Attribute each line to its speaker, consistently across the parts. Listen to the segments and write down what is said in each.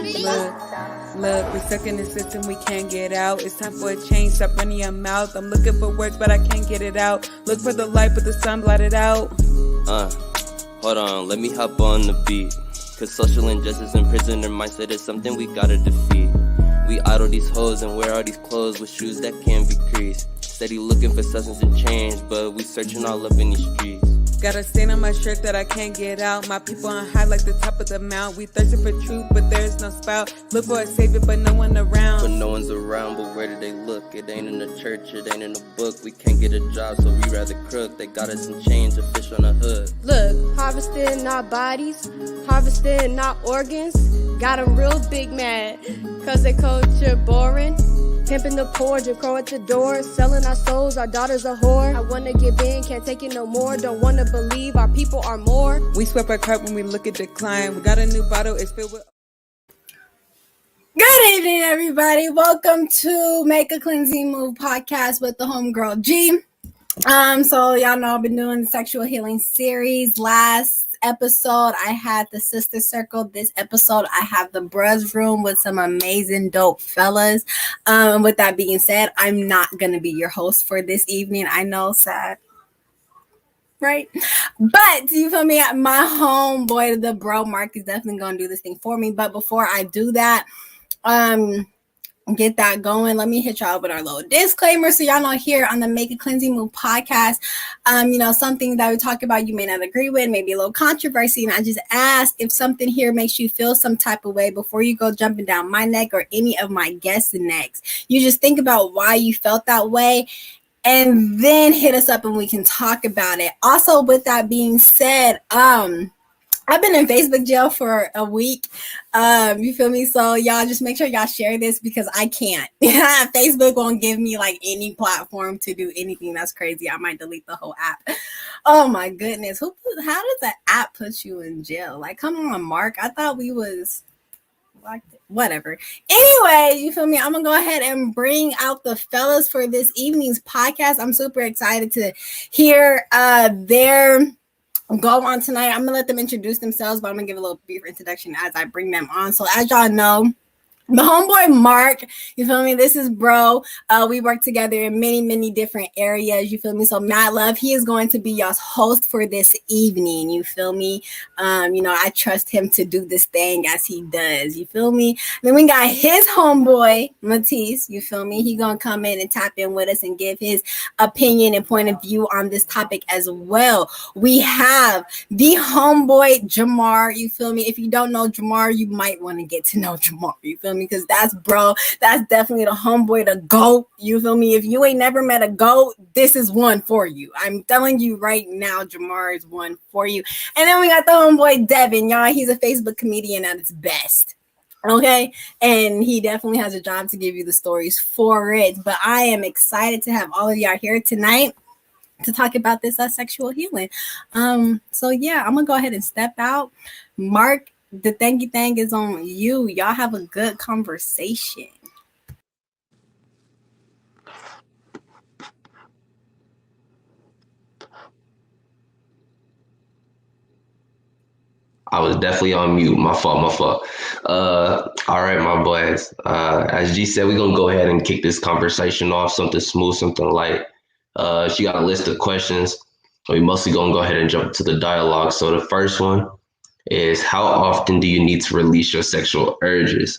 Speaker 1: Look, we're stuck in the system, we can't get out. It's time for a change, stop running your mouth. I'm looking for words, but I can't get it out. Look for the light, but the sun blotted out.
Speaker 2: Hold on, let me hop on the beat. Cause social injustice and prisoner mindset is something we gotta defeat. We idle these hoes and wear all these clothes with shoes that can't be creased. Steady looking for substance and change, but we searching all up in these streets.
Speaker 1: Got a stain on my shirt that I can't get out. My people on high like the top of the mount. We thirsting for truth, but there's no spout. Look for a savior, but no one around.
Speaker 2: But no one's around, but where do they look? It ain't in the church, it ain't in the book. We can't get a job, so we rather crook. They got us in chains, a fish on a hook.
Speaker 3: Look, harvesting not bodies, harvesting not organs. Got 'em real big mad, cause they culture boring. Pimping the poor, Jim Crow at the door. Selling our souls, our daughters a whore. I wanna give in, can't take it no more. Don't wanna believe our people are more.
Speaker 1: We swept our cart when we look at decline. We got a new bottle, it's filled with...
Speaker 4: Good evening, everybody. Welcome to Make a Cleansing Move podcast with the homegirl G. So y'all know I've been doing the sexual healing series. Last episode I had the Sista circle. This episode I have the brothas room with some amazing dope fellas. With that being said, I'm not gonna be your host for this evening. I know, sad, right? But you feel me? My homeboy, the bro Mark, is definitely gonna do this thing for me. But before I do that, get that going, let me hit y'all with our little disclaimer so y'all know here on the Make a Cleansing Move podcast, something that we talk about you may not agree with, maybe a little controversy, and I just ask if something here makes you feel some type of way before you go jumping down my neck or any of my guests' necks. You just think about why you felt that way and then hit us up and we can talk about it. Also, with that being said, I've been in Facebook jail for a week. You feel me? So y'all just make sure y'all share this because I can't. Facebook won't give me like any platform to do anything. That's crazy. I might delete the whole app. Oh my goodness. How does an app put you in jail? Like, come on, Mark. I thought we was like whatever. Anyway, you feel me? I'm gonna go ahead and bring out the fellas for this evening's podcast. I'm super excited to hear their go on tonight. I'm gonna let them introduce themselves, but I'm gonna give a little brief introduction as I bring them on. So as y'all know, the homeboy Mark, you feel me? This is bro. We work together in many different areas. You feel me? So mad love. He is going to be y'all's host for this evening. You feel me? I trust him to do this thing as he does. You feel me? Then we got his homeboy Matisse. You feel me? He gonna come in and tap in with us and give his opinion and point of view on this topic as well. We have the homeboy Jamar. You feel me? If you don't know Jamar, you might want to get to know Jamar. You feel me? Because that's definitely the homeboy, the GOAT. You feel me? If you ain't never met a GOAT, this is one for you. I'm telling you right now, Jamar is one for you. And then we got the homeboy Devin, y'all. He's a Facebook comedian at his best. Okay, and he definitely has a job to give you the stories for it. But I am excited to have all of y'all here tonight to talk about this sexual healing. So yeah, I'm gonna go ahead and step out. Mark, the thank you thing is on you. Y'all have a good conversation.
Speaker 5: I was definitely on mute. My fault. All right, my boys. As G said, we're going to go ahead and kick this conversation off. Something smooth, something light. She got a list of questions. We mostly going to go ahead and jump to the dialogue. So the first one is, how often do you need to release your sexual urges?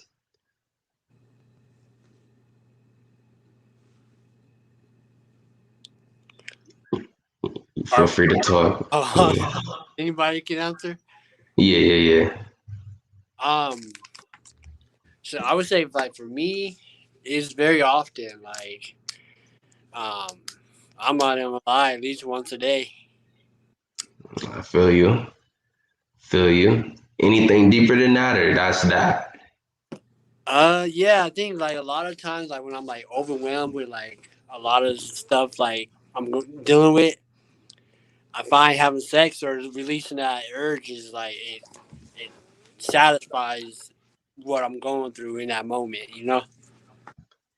Speaker 5: Feel free to talk.
Speaker 6: Anybody can answer?
Speaker 5: Yeah.
Speaker 6: So I would say, like, for me, it's very often, like, I'm not gonna lie, at least once a day.
Speaker 5: I feel you. Anything deeper than that, or that's that?
Speaker 6: Yeah, I think, like, a lot of times, like, when I'm, like, overwhelmed with, like, a lot of stuff, like, I'm dealing with, I find having sex or releasing that urge is, like, it satisfies what I'm going through in that moment, you know?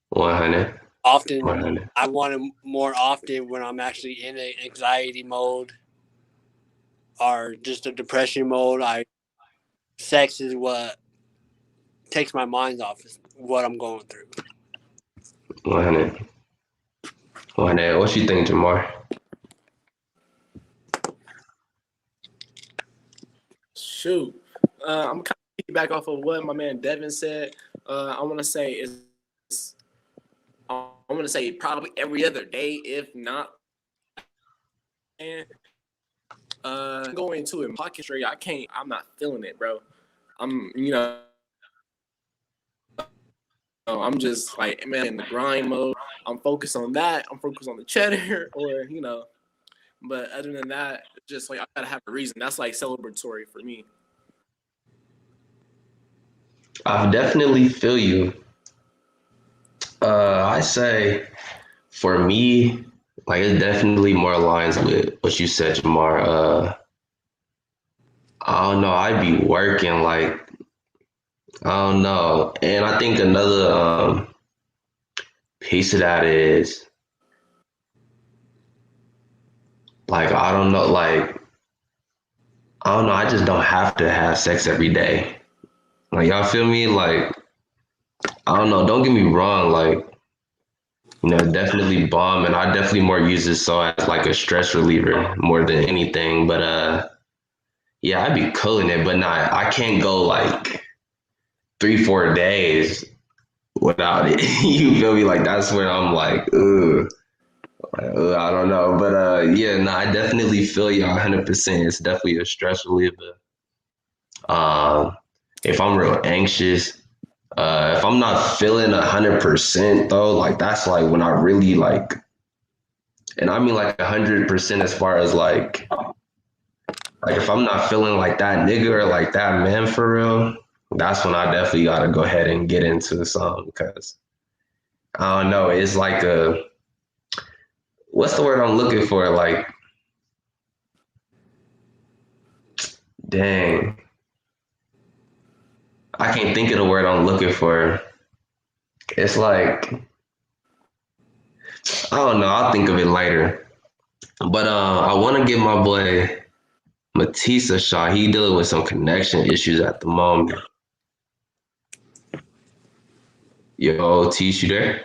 Speaker 5: 100.
Speaker 6: Often,
Speaker 5: 100.
Speaker 6: I want it more often when I'm actually in an anxiety mode or just a depression mode. Sex is what takes my mind off what I'm going through.
Speaker 5: 100. 100. What you think, Jamar?
Speaker 7: Shoot. I'm kind of back off of what my man Devin said. I want to say probably every other day, if not. And going to it pocket straight, I'm not feeling it, bro. I'm just like, man, in the grind mode. I'm focused on that. I'm focused on the cheddar, or But other than that, just like I gotta have a reason. That's like celebratory for me.
Speaker 5: I definitely feel you. I say for me, like it definitely more aligns with what you said, Jamar. I don't know. I'd be working like I don't know, and I think another piece of that is like I don't know. I just don't have to have sex every day. Like y'all feel me? Like I don't know. Don't get me wrong. Like definitely bomb, and I definitely more use this so as like a stress reliever more than anything. But yeah, I'd be cooling it, but not. I can't go like 3-4 days without it. You feel me? Like that's where I'm like, ugh. I don't know, but yeah, no, I definitely feel you 100%. It's definitely a stress reliever. Um, if I'm real anxious, if I'm not feeling 100% though, like that's like when I really like, and I mean like 100% as far as like if I'm not feeling like that nigga or like that man for real, that's when I definitely gotta go ahead and get into something because I don't know, it's like what's the word I'm looking for? Like, dang, I can't think of the word I'm looking for. It's like, I don't know, I'll think of it later. But I want to give my boy Matisse a shot. He dealing with some connection issues at the moment. Yo, Matisse, you there?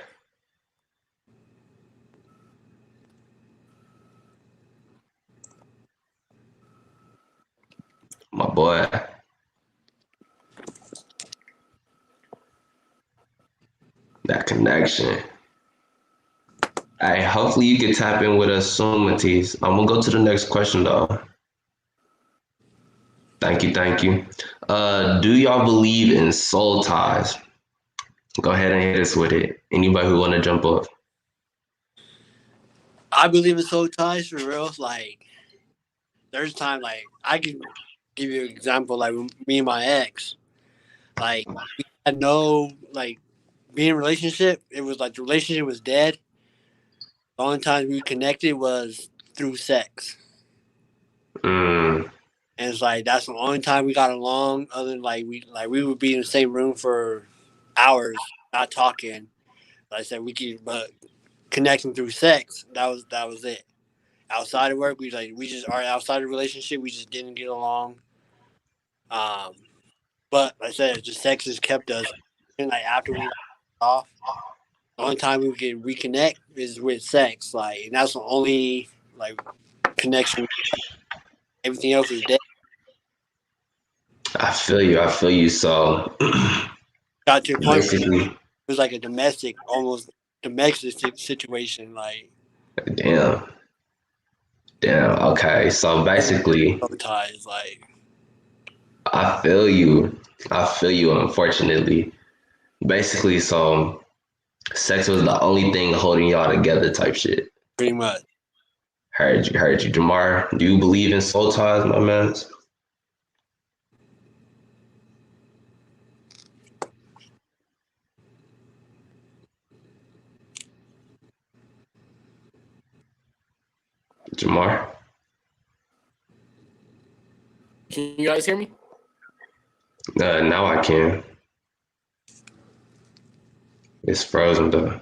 Speaker 5: My boy. That connection. Hey, hopefully you can tap in with us soon, Matisse. I'm gonna go to the next question though. Thank you, thank you. Do y'all believe in soul ties? Go ahead and hit us with it. Anybody who want to jump up?
Speaker 6: I believe in soul ties for real. Like, there's time, like, I can give you an example, like, with me and my ex. Like, we had no, like, being in a relationship, it was like the relationship was dead. The only time we connected was through sex.
Speaker 5: Mm,
Speaker 6: And it's like, that's the only time we got along, other than, like, we would be in the same room for hours, not talking. Like I said, but connecting through sex, that was it. Outside of work, our outside of relationship, we just didn't get along. But like I said, just sex has kept us. And like after we off, the only time we can reconnect is with sex. Like, and that's the only like connection. Everything else is dead.
Speaker 5: I feel you. I feel you. So
Speaker 6: Got to a point where it
Speaker 5: basically,
Speaker 6: was like a almost domestic situation. Like,
Speaker 5: damn, damn. Okay, so basically,
Speaker 6: ties. Like,
Speaker 5: I feel you. I feel you. Unfortunately, basically, so sex was the only thing holding y'all together, type shit.
Speaker 6: pretty much.
Speaker 5: Heard you, Jamar. Do you believe in soul ties, my man? Jamar?
Speaker 7: Can you guys hear me?
Speaker 5: Now I can. It's frozen though.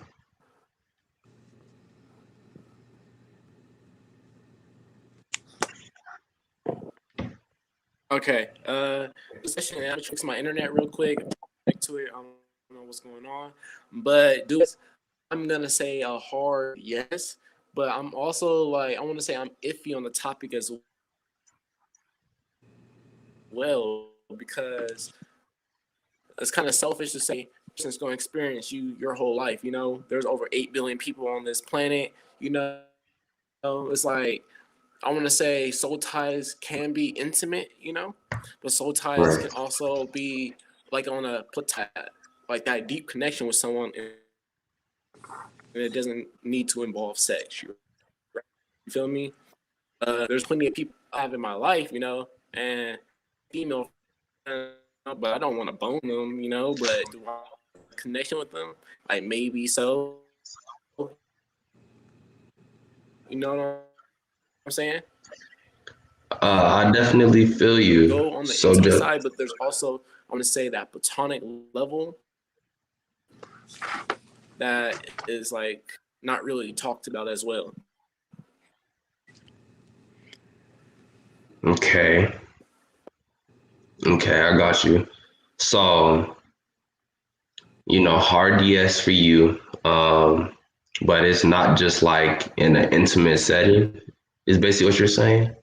Speaker 7: Okay. Session. I'm gonna fix my internet real quick. to it. I don't know what's going on, but I'm gonna say a hard yes. But I'm also like I want to say I'm iffy on the topic as well because it's kind of selfish to say person's going to experience you your whole life. You know, there's over 8 billion people on this planet. You know, it's like I want to say soul ties can be intimate. You know, but soul ties
Speaker 5: Right.
Speaker 7: can also be like on a like that deep connection with someone, and it doesn't need to involve sex. You feel me? There's plenty of people I have in my life, you know, and female, but I don't want to bone them, you know. But do I have a connection with them? Like maybe so. You know what I'm saying?
Speaker 5: I definitely feel you.
Speaker 7: Go on the
Speaker 5: So
Speaker 7: intimate
Speaker 5: just
Speaker 7: side, but there's also I want to say that platonic level that is like not really talked about as well.
Speaker 5: okay. Okay, I got you. So, hard yes for you. But it's not just like in an intimate setting, is basically what you're saying.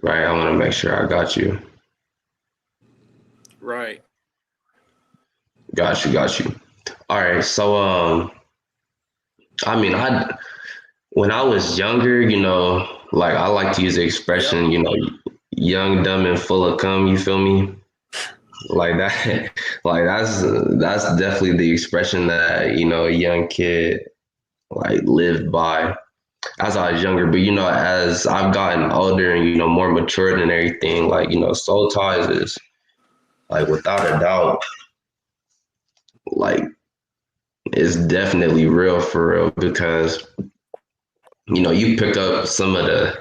Speaker 5: Right. I want to make sure I got you.
Speaker 7: Right.
Speaker 5: Got you. All right. So, I mean, when I was younger, like I like to use the
Speaker 7: Yep.
Speaker 5: expression, young, dumb, and full of cum. You feel me? Like that, like that's definitely the expression that a young kid like lived by as I was younger. But as I've gotten older and more matured and everything, like soul ties is like without a doubt, like it's definitely real for real because you pick up some of the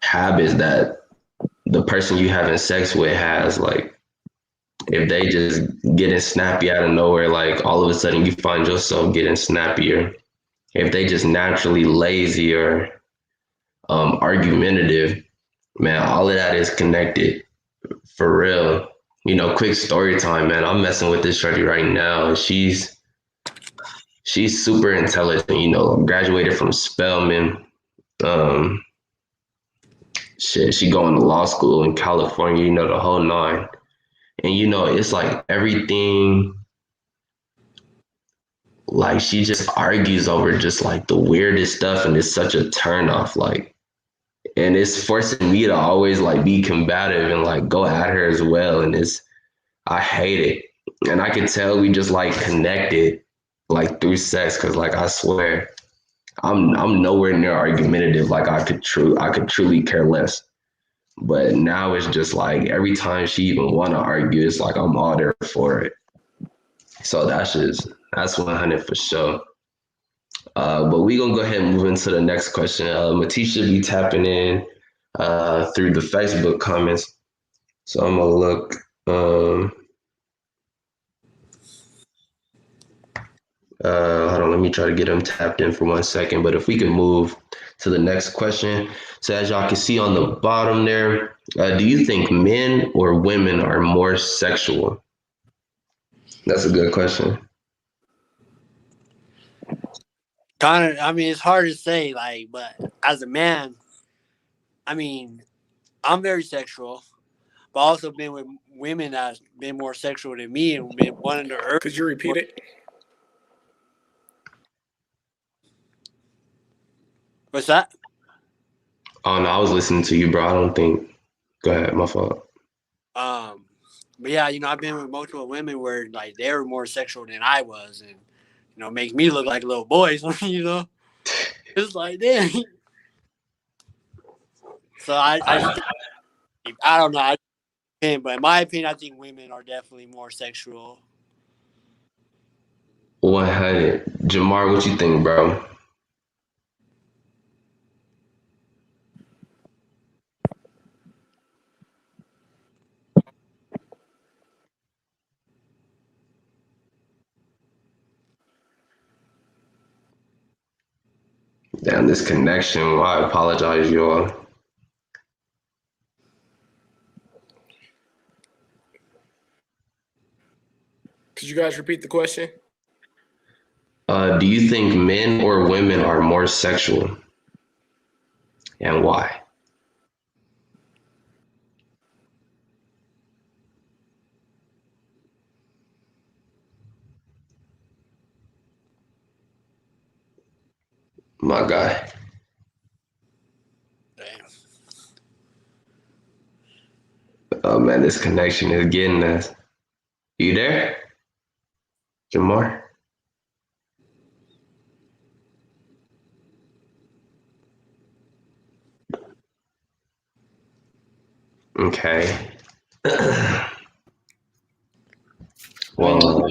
Speaker 5: habits that the person you having sex with has, like if they just getting snappy out of nowhere, like all of a sudden you find yourself getting snappier. If they just naturally lazy or argumentative, man, all of that is connected for real. Quick story time, man. I'm messing with this shorty right now. She's super intelligent. Graduated from Spelman. Um, shit, she going to law school in California. The whole nine. And it's like everything. Like she just argues over just like the weirdest stuff, and it's such a turn off. Like, and it's forcing me to always like be combative and like go at her as well. And I hate it. And I can tell we just like connected like through sex because like I swear I'm nowhere near argumentative. Like I could truly care less. But now it's just like every time she even wanna argue, it's like I'm all there for it. So that's 100 for sure. But we gonna go ahead and move into the next question. Matisse should be tapping in through the Facebook comments. So I'm gonna look. Hold on, let me try to get him tapped in for 1 second. But if we can move to the next question. So as y'all can see on the bottom there, do you think men or women are more sexual? That's a good question.
Speaker 6: Kind of. I mean, it's hard to say. Like, but as a man, I mean, I'm very sexual, but also been with women that's been more sexual than me and been wanting to earn.
Speaker 7: Could you repeat it?
Speaker 6: What's that?
Speaker 5: Oh no, I was listening to you, bro. I don't think. Go ahead, my fault.
Speaker 6: But yeah, I've been with multiple women where like they were more sexual than I was, and make me look like a little boy. So, it's like damn. So I don't know. But in my opinion, I think women are definitely more sexual.
Speaker 5: 100. Jamar, what you think, bro? Damn, this connection. I apologize, y'all.
Speaker 7: Could you guys repeat the question?
Speaker 5: Do you think men or women are more sexual, and why? My guy.
Speaker 6: Damn.
Speaker 5: Oh man, this connection is getting us. You there, Jamar? Okay. Well,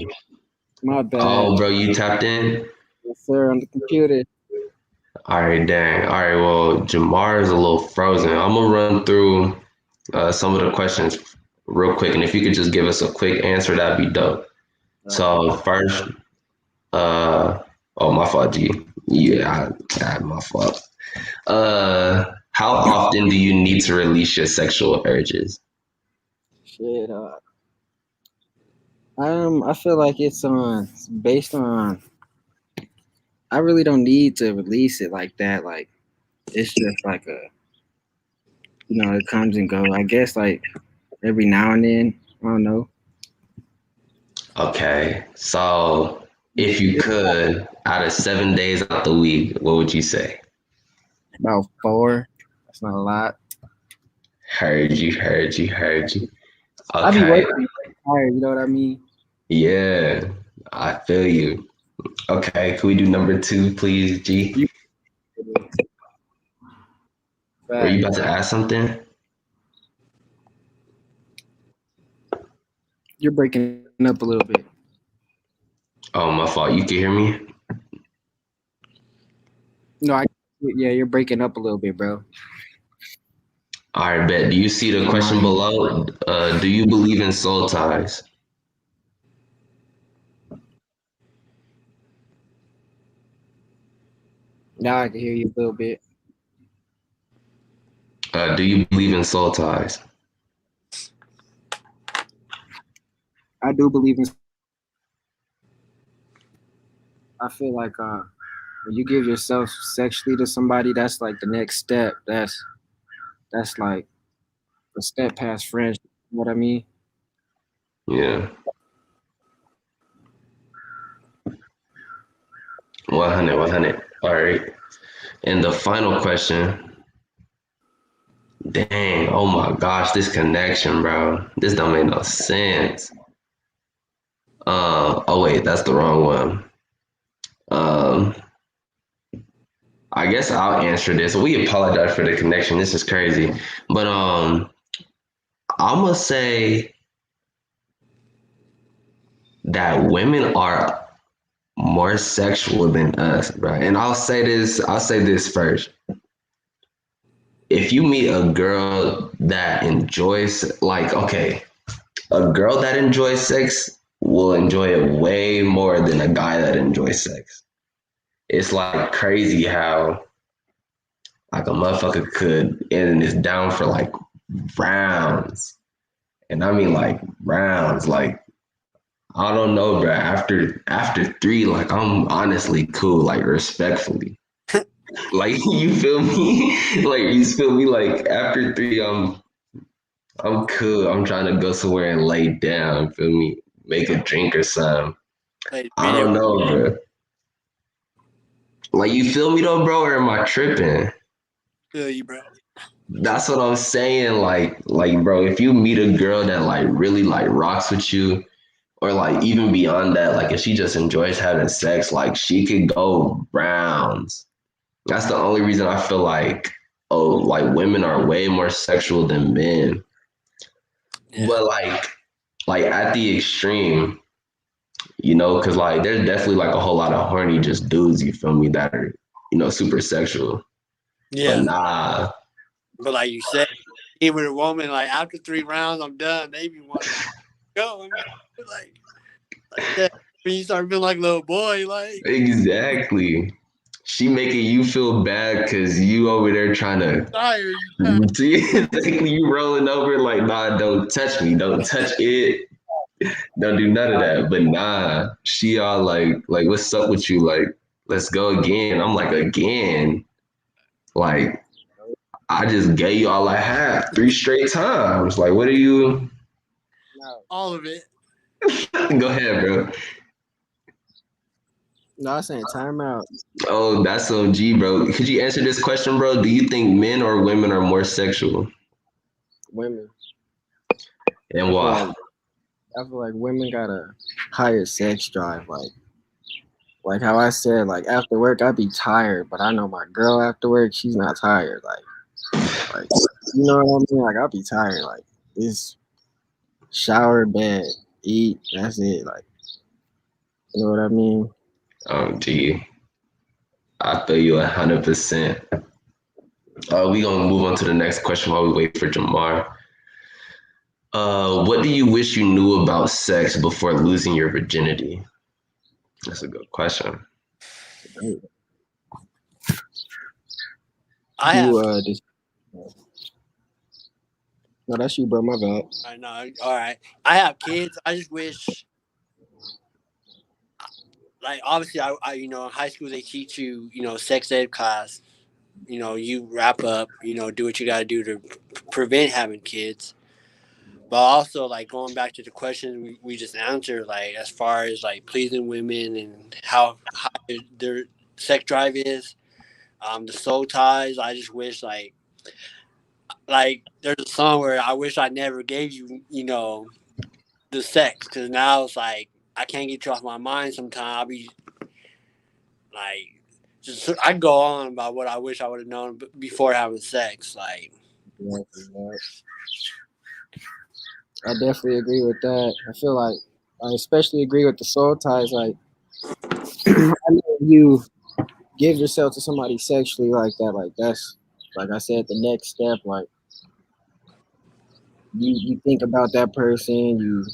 Speaker 8: My bad.
Speaker 5: oh, bro, you tapped in?
Speaker 8: Yes, sir, on the computer.
Speaker 5: All right, dang. All right, well, Jamar is a little frozen. I'm gonna run through some of the questions real quick, and if you could just give us a quick answer, that'd be dope. So first, uh, oh, my fault, G. Yeah, my fault. How often do you need to release your sexual urges?
Speaker 8: Shit. I feel like it's based on. I really don't need to release it like that. Like it's just like it comes and go. I guess like every now and then. I don't know.
Speaker 5: Okay, so if you could, out of 7 days out the week, what would you say?
Speaker 8: About 4. That's not a lot.
Speaker 5: Heard you, heard you, heard you.
Speaker 8: I be
Speaker 5: Okay,
Speaker 8: working hard. You know what I mean?
Speaker 5: yeah, I feel you. Okay, can we do number 2, please, G?
Speaker 8: You
Speaker 5: Were you
Speaker 8: fact.
Speaker 5: about to ask something?
Speaker 8: You're breaking up a little bit.
Speaker 5: Oh, my fault. You can hear me?
Speaker 8: No, yeah, you're breaking up a little bit, bro.
Speaker 5: All right, bet. Do you see the question below? Do you believe in soul ties?
Speaker 8: Now I can hear you a little bit.
Speaker 5: Do you believe in soul ties?
Speaker 8: I do believe in. I feel like when you give yourself sexually to somebody, that's like the next step. That's like a step past friendship. You know what I mean?
Speaker 5: Yeah. 100, 100. All right. And the final question. Dang, oh my gosh, this connection, bro. This don't make no sense. Oh wait, that's the wrong one. Um, I guess I'll answer this. We apologize for the connection. This is crazy. But I'm gonna say that women are more sexual than us, bro. And I'll say this first. If you meet a girl that enjoys, like, okay, a girl that enjoys sex will enjoy it way more than a guy that enjoys sex. It's like crazy how like a motherfucker could and is down for like rounds. And I mean like rounds. Like I don't know, bro. After 3, like I'm honestly cool, like respectfully. Like you feel me? Like you feel me? Like after 3, I'm cool. I'm trying to go somewhere and lay down. Feel me? Make a drink or something.
Speaker 6: Like,
Speaker 5: I don't know, bro. Like you feel me though, bro? Or am I tripping?
Speaker 6: feel you, bro.
Speaker 5: That's what I'm saying. Like, bro, if you meet a girl that like really like rocks with you, or like even beyond that, like if she just enjoys having sex, like she could go rounds. That's the only reason I feel like, oh, like women are way more sexual than men.
Speaker 6: Yeah.
Speaker 5: But like at the extreme, because like there's definitely like a whole lot of horny just dudes, you feel me, that are, super sexual. But
Speaker 6: Yeah.
Speaker 5: nah,
Speaker 6: But like you said, even a woman, like after 3 rounds, I'm done. They be want to go. And like that. When you start feeling like a little boy, like
Speaker 5: exactly. she making you feel bad because you over there trying to
Speaker 6: Tired.
Speaker 5: see like you rolling over like, nah, don't touch me, don't touch it, don't do none of that. But nah, she all like, what's up with you? Like, let's go again. I'm like, again? Like, I just gave you all I have 3 straight times. Like, what are you?
Speaker 8: No,
Speaker 6: All of it.
Speaker 5: Go ahead, bro.
Speaker 8: no, I'm saying timeout.
Speaker 5: Oh, that's OG, bro. Could you answer this question, bro? Do you think men or women are more sexual?
Speaker 8: Women.
Speaker 5: And
Speaker 8: I feel
Speaker 5: why?
Speaker 8: like women got a higher sex drive. Like how I said, like after work I be tired, but I know my girl after work she's not tired. Like you know what I mean? Like I'll be tired. Like it's shower, bed, eat. That's it. Like you know what I mean?
Speaker 5: Gee, I feel you 100%. We gonna move on to the next question while we wait for Jamar. What do you wish you knew about sex before losing your virginity? That's a good question.
Speaker 6: I have.
Speaker 8: Just, no, that's you, bro. My bad.
Speaker 6: I know. All right. I have kids. I just wish, like, obviously, in high school they teach you, sex ed class. You wrap up. Do what you got to do to prevent having kids. But also, like, going back to the question we just answered, like, as far as like pleasing women and how high their sex drive is, the soul ties. I just wish, like there's a song where I wish I never gave you, the sex, because now it's like I can't get you off my mind. Sometimes I'll be like, just I go on about what I wish I would have known before having sex. Like,
Speaker 8: I definitely agree with that. I feel like I especially agree with the soul ties. Like I know you give yourself to somebody sexually like that, like that's like I said, the next step. Like you think about that person,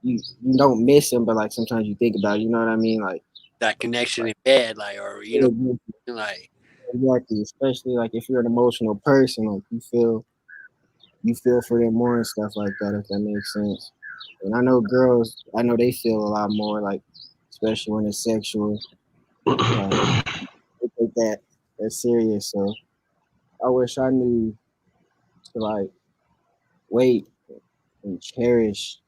Speaker 8: you don't miss them, but like sometimes you think about it, you know what I mean? Like
Speaker 6: that connection in bed, like, or like.
Speaker 8: exactly, especially like if you're an emotional person, like you feel for them more and stuff like that, if that makes sense. And I know girls, I know they feel a lot more, like especially when it's sexual. They take that serious. So I wish I knew to like wait and cherish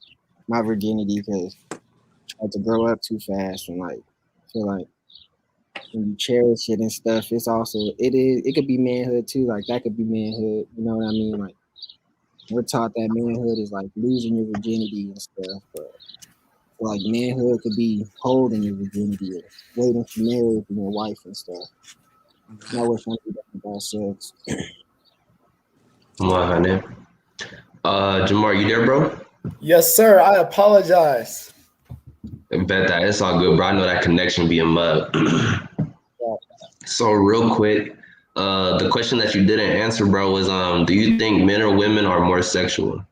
Speaker 8: my virginity because I tried to grow up too fast and like feel like when you cherish it and stuff, it could be manhood too. Like that could be manhood. You know what I mean? Like we're taught that manhood is like losing your virginity and stuff, but like manhood could be holding your virginity and waiting for marriage and your wife and stuff. And I wish I knew that about sex.
Speaker 5: 100. Jamar, you there, bro?
Speaker 7: Yes, sir. I apologize.
Speaker 5: I bet that it's all good, bro. I know that connection being mud. So real quick, the question that you didn't answer, bro, was do you think men or women are more sexual?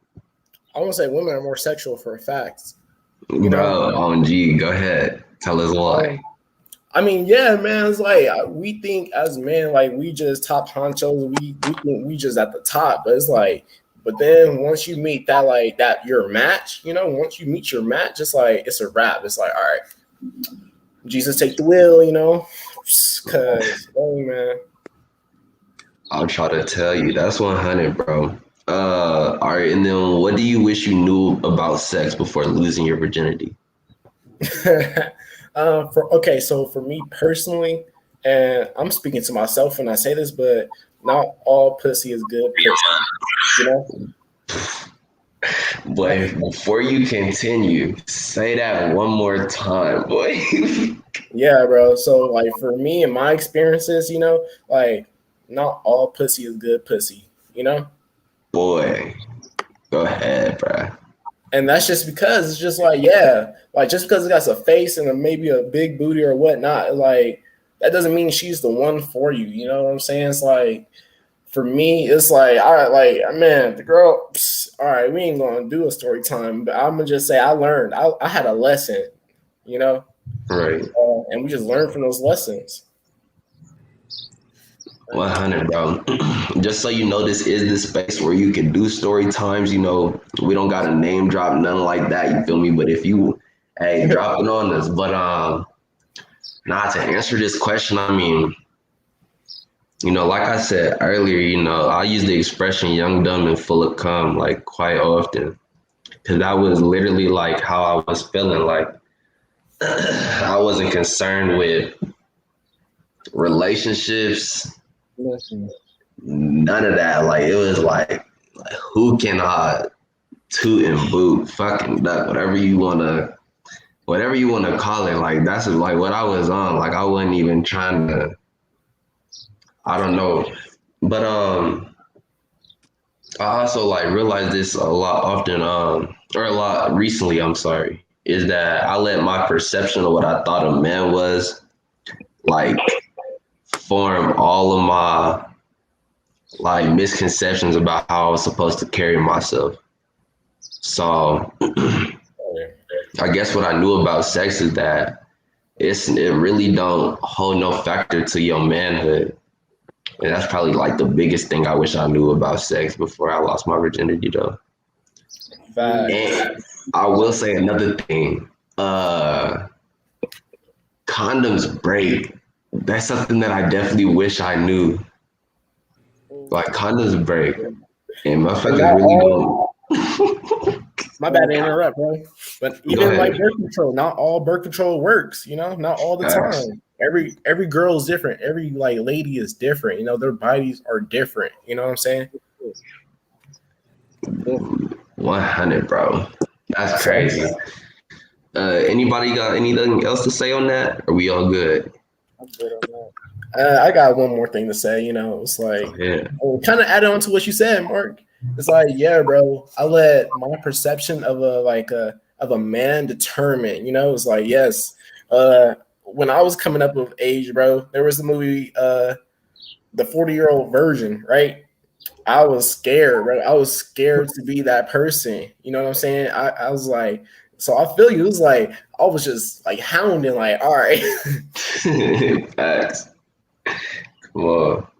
Speaker 7: I want to say women are more sexual for a fact.
Speaker 5: Bro, OMG, go ahead. Tell us why.
Speaker 7: I mean, yeah, man. It's like we think as men, like we just top honchos. We think we just at the top, but it's like, but then once you meet that your match, once you meet your match, it's like it's a wrap. It's like, all right, Jesus take the wheel, because oh man.
Speaker 5: I'll try to tell you. That's 100, bro. All right, and then what do you wish you knew about sex before losing your virginity?
Speaker 7: So for me personally, and I'm speaking to myself when I say this, but not all pussy is good pussy,
Speaker 5: Boy, before you continue, say that one more time, boy.
Speaker 7: Yeah, bro. So like for me and my experiences, like not all pussy is good pussy.
Speaker 5: Boy, go ahead, bro.
Speaker 7: And that's just because it's just like, yeah, like just because it got a face and maybe a big booty or whatnot, like that doesn't mean she's the one for you. You know what I'm saying? It's like for me, it's like, all right, like man, the girl, all right, we ain't gonna do a story time, but I'm gonna just say I learned. I had a lesson,
Speaker 5: Right.
Speaker 7: and we just learned from those lessons.
Speaker 5: 100, bro. Just so you know, this is the space where you can do story times. You know, we don't got a name drop, nothing like that. You feel me? But if you, hey, drop it on us. But to answer this question, I mean, you know, like I said earlier, you know, I use the expression "young, dumb, and full of cum" like quite often, because that was literally like how I was feeling. Like I wasn't concerned with relationships,
Speaker 8: Listen,
Speaker 5: none of that. Like it was like who can I toot and boot, fucking duck, whatever you wanna call it. Like that's like what I was on. Like I wasn't even trying to. I don't know, but I also like realized this a lot often, or a lot recently. I'm sorry, is that I let my perception of what I thought a man was like form all of my like misconceptions about how I was supposed to carry myself. So I guess what I knew about sex is that it really don't hold no factor to your manhood. And that's probably like the biggest thing I wish I knew about sex before I lost my virginity though. And I will say another thing. Condoms break. That's something that I definitely wish I knew. Like condoms break. And motherfuckers really don't.
Speaker 7: My bad to interrupt, bro. But
Speaker 5: Go
Speaker 7: even like
Speaker 5: ahead.
Speaker 7: birth control, not all birth control works. You know, not all the
Speaker 5: Facts.
Speaker 7: time. Every girl is different. Every like lady is different. You know, their bodies are different. You know what I'm saying?
Speaker 5: 100, bro. That's
Speaker 7: So
Speaker 5: crazy. Anybody got anything else to say on that? Are we all good?
Speaker 8: I'm good on that.
Speaker 7: I got one more thing to say. You know, it's like
Speaker 5: Yeah.
Speaker 7: kind of add on to what you said, Mark. It's like, yeah, bro. I let my perception of a man determine. You know, it's like yes. When I was coming up with age, bro, there was a movie, the 40-year-old virgin, right? I was scared, right? I was scared to be that person. You know what I'm saying? I was like, so I feel you. It was like I was just like hounding, like, all right.
Speaker 5: Facts. Well,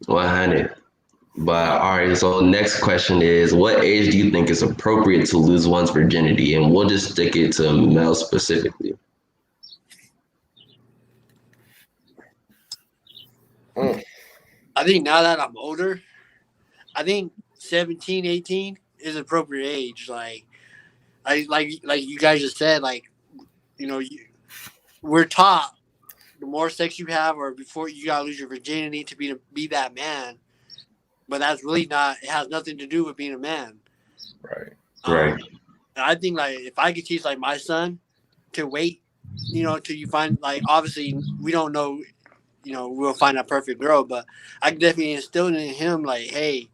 Speaker 5: 100. But all right, so next question is what age do you think is appropriate to lose one's virginity? And we'll just stick it to males specifically.
Speaker 6: I think now that I'm older, I think 17, 18 is appropriate age. Like you guys just said, like, you know, we're taught the more sex you have or before you gotta lose your virginity to be that man. But that's really not. It has nothing to do with being a man.
Speaker 7: Right.
Speaker 5: Right.
Speaker 6: And I think like if I could teach like my son to wait, you know, till you find like obviously we don't know, you know, we'll find a perfect girl, but I can definitely instill in him like, hey,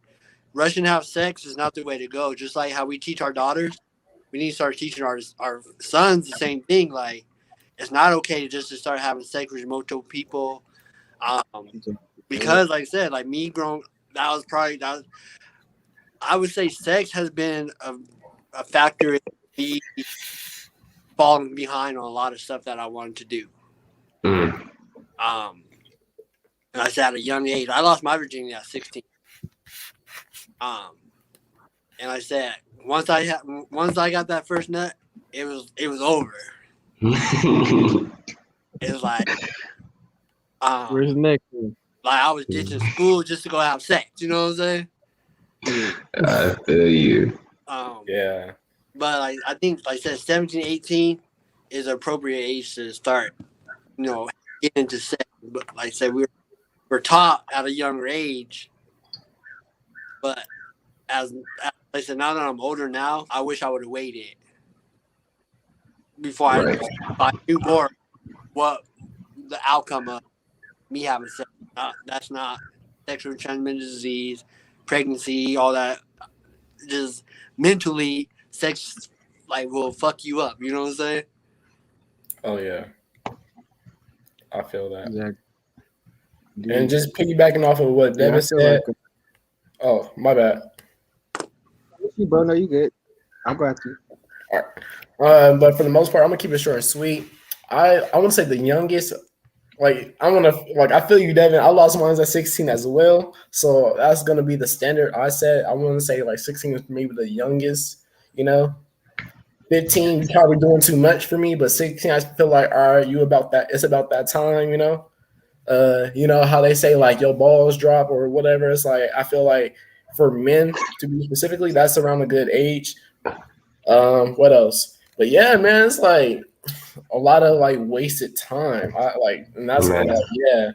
Speaker 6: rush and have sex is not the way to go. Just like how we teach our daughters, we need to start teaching our sons the same thing. Like it's not okay to just to start having sex with multiple people. Because like I said, like me growing, I would say sex has been a factor in me falling behind on a lot of stuff that I wanted to do.
Speaker 5: Mm.
Speaker 6: And I said at a young age, I lost my virginity at 16. And I said once I got that first nut, it was over. It was like,
Speaker 8: Where's the next one?
Speaker 6: like I was ditching school just to go have sex. You know what I'm saying?
Speaker 5: I feel you.
Speaker 7: Yeah.
Speaker 6: But I think, like I said, 17, 18 is an appropriate age to start, you know, getting into sex. But like I said, we're taught at a younger age. But as like I said, now that I'm older now, I wish I would have waited before
Speaker 5: Right.
Speaker 6: I knew more what the outcome of me having sex. That's not sexually transmitted disease, pregnancy, all that. Just mentally, sex like will fuck you up. You know what I'm saying?
Speaker 7: Oh yeah. I feel that.
Speaker 8: Exactly.
Speaker 7: And just piggybacking off of what
Speaker 8: Yeah, I
Speaker 7: Devin
Speaker 8: feel
Speaker 7: said.
Speaker 8: like
Speaker 7: Oh, my bad.
Speaker 8: you, bro. No, you good. I got you.
Speaker 7: All right. But for the most part, I'm gonna keep it short and sweet. I want to say the youngest like I want to like I feel you, Devin. I lost mine at 16 as well, so that's gonna be the standard I set. I want to say like 16 is maybe the youngest. You know, 15 you probably doing too much for me, but 16 I feel like all right, you about that. It's about that time. You know how they say like your balls drop or whatever. It's like I feel like for men to be specifically, that's around a good age. What else? But yeah, man, it's like a lot of like wasted time. I like, and that's
Speaker 5: Man,
Speaker 7: like, yeah,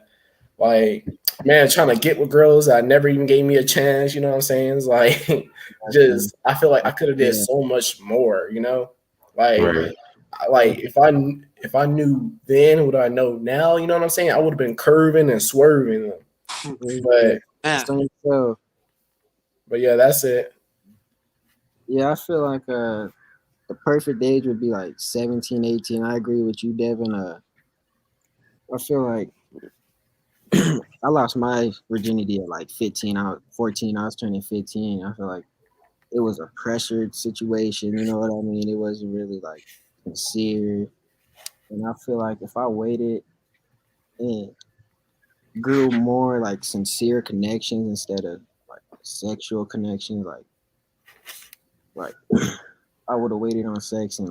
Speaker 7: like man, trying to get with girls that never even gave me a chance. You know what I'm saying? It's like,
Speaker 8: Exactly.
Speaker 7: just I feel like I could have did
Speaker 8: Yeah.
Speaker 7: so much more. Like,
Speaker 5: right,
Speaker 7: like if I knew then what I know now, you know what I'm saying? I would have been curving and swerving them.
Speaker 8: Yeah.
Speaker 6: Man,
Speaker 8: So, so,
Speaker 7: But yeah, that's it.
Speaker 8: yeah, I feel like the perfect age would be like 17, 18. I agree with you, Devin. I feel like I lost my virginity at like 15. I was 14. I was turning 15. I feel like it was a pressured situation. You know what I mean? It wasn't really like sincere. And I feel like if I waited and grew more like sincere connections instead of like sexual connections, like I would have waited on sex and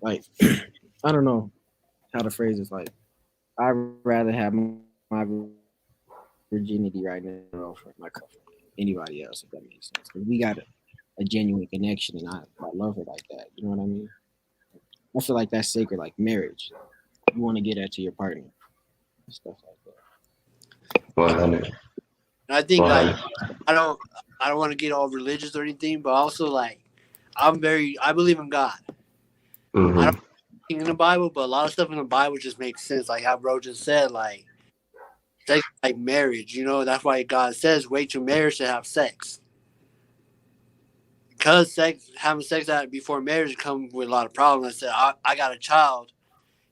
Speaker 8: like I don't know how to phrase this. Like I'd rather have my virginity right now for my anybody else, if that makes sense. Because we got a genuine connection, and I love her like that. You know what I mean? I feel like that's sacred, like marriage. You want to get that to your partner, stuff like that.
Speaker 5: 100,
Speaker 6: and I think like
Speaker 5: 100.
Speaker 6: I don't I don't want to get all religious or anything, but also like I believe in God. I don't
Speaker 5: Mm-hmm.
Speaker 6: think in the Bible, but a lot of stuff in the Bible just makes sense. Like how bro just said, like sex is like marriage. You know, that's why God says wait till marriage to have sex. Because having sex before marriage comes with a lot of problems. I said I got a child,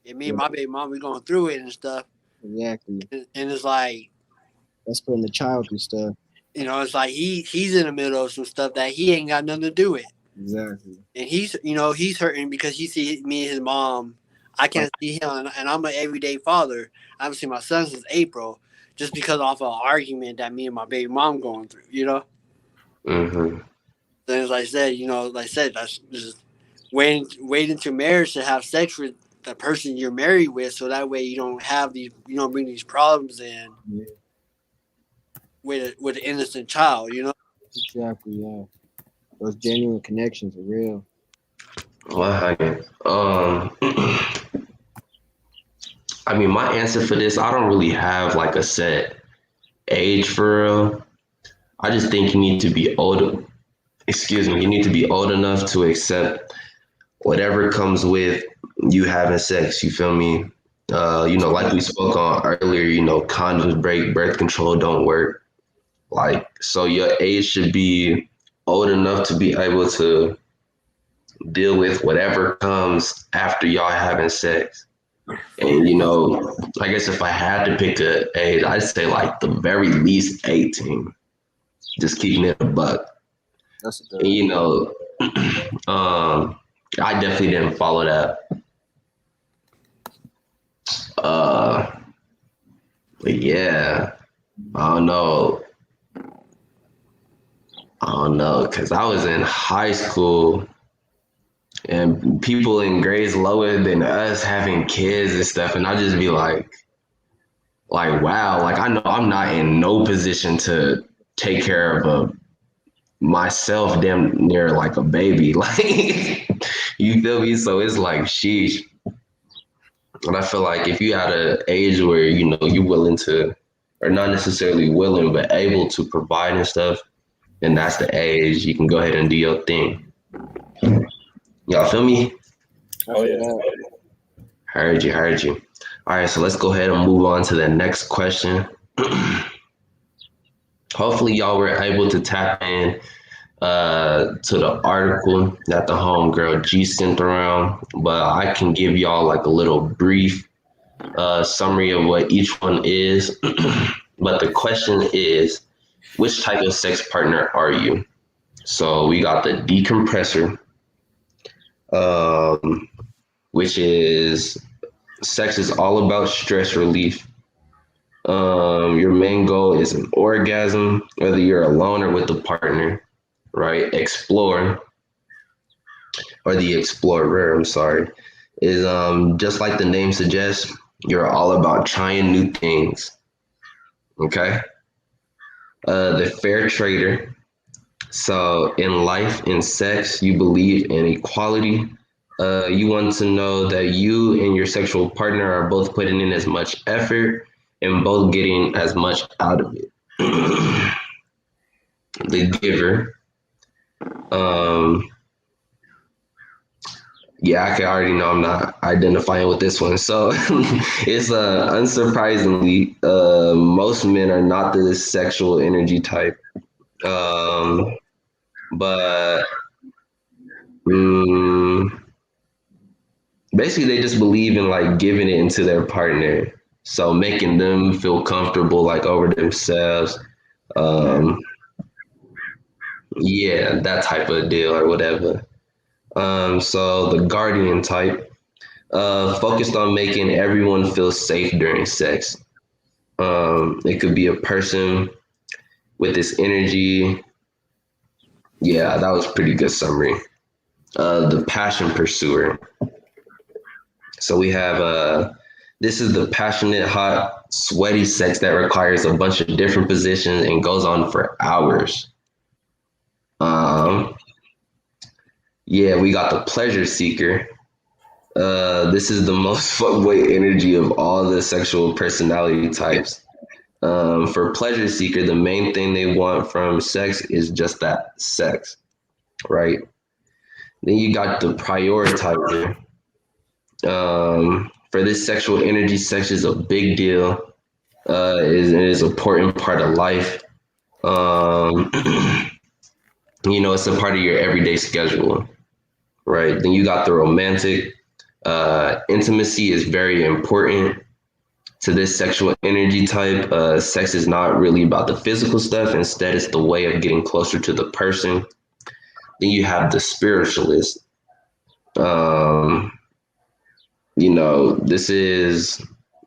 Speaker 6: and me and
Speaker 8: Yeah,
Speaker 6: my baby mom we going through it and stuff,
Speaker 8: exactly.
Speaker 6: and it's like
Speaker 8: That's putting the child through stuff.
Speaker 6: it's like he's in the middle of some stuff that he ain't got nothing to do with,
Speaker 8: Exactly.
Speaker 6: and he's hurting because he see me and his mom. I can't see him, and I'm an everyday father. I haven't seen my son since April, just because off an argument that me and my baby mom going through.
Speaker 5: Mm-hmm.
Speaker 6: Then as I said, that's just waiting to marriage to have sex with the person you're married with, so that way you don't bring these problems in
Speaker 8: Yeah,
Speaker 6: with an innocent child.
Speaker 8: exactly. Yeah, those genuine connections are real.
Speaker 5: 100. I mean, my answer for this, I don't really have like a set age for real. I just think you need to be old. Excuse me. You need to be old enough to accept whatever comes with you having sex. You feel me? Like we spoke on earlier, condoms break, birth control don't work. Like, so your age should be old enough to be able to deal with whatever comes after y'all having sex. And I guess if I had to pick a age, I'd say like the very least 18. Just keeping it a buck.
Speaker 8: That's a
Speaker 5: And
Speaker 8: good.
Speaker 5: I definitely didn't follow that. Uh, but yeah, I don't know. Because I was in high school and people in grades lower than us having kids and stuff, and I just be wow, like I know I'm not in no position to take care of myself damn near like a baby, like you feel me? So it's like sheesh. And I feel like if you at an age where you're willing to, or not necessarily willing, but able to provide and stuff, then that's the age you can go ahead and do your thing. Y'all feel me?
Speaker 8: I
Speaker 7: Oh
Speaker 8: feel
Speaker 7: yeah.
Speaker 8: that.
Speaker 5: Heard you, heard you. All right, so let's go ahead and move on to the next question. Hopefully, y'all were able to tap in to the article that the homegirl G sent around, but I can give y'all like a little brief summary of what each one is. But the question is, which type of sex partner are you? So we got the decompressor, which is sex is all about stress relief. Your main goal is an orgasm, whether you're alone or with a partner, right? Explore, or the explorer, I'm sorry, is just like the name suggests, you're all about trying new things. Okay. The fair trader. So in life, in sex, you believe in equality. You want to know that you and your sexual partner are both putting in as much effort and both getting as much out of it. The giver. Um, yeah, I can already know I'm not identifying with this one. So it's unsurprisingly, most men are not the sexual energy type. Um, but mm, basically they just believe in like giving it into their partner. So making them feel comfortable like over themselves. Um, yeah, that type of deal or whatever. So the guardian type, focused on making everyone feel safe during sex. It could be a person with this energy. Yeah, that was pretty good summary. The passion pursuer. So we have this is the passionate, hot, sweaty sex that requires a bunch of different positions and goes on for hours. Um, yeah, we got the pleasure seeker. This is the most fuckboy energy of all the sexual personality types. For pleasure seeker, the main thing they want from sex is just that sex, right? Then you got the prioritizer. For this sexual energy, sex is a big deal. It is an important part of life. Um, it's a part of your everyday schedule, right? Then you got the romantic. Intimacy is very important to this sexual energy type. Sex is not really about the physical stuff. Instead, it's the way of getting closer to the person. Then you have the spiritualist. Um, this is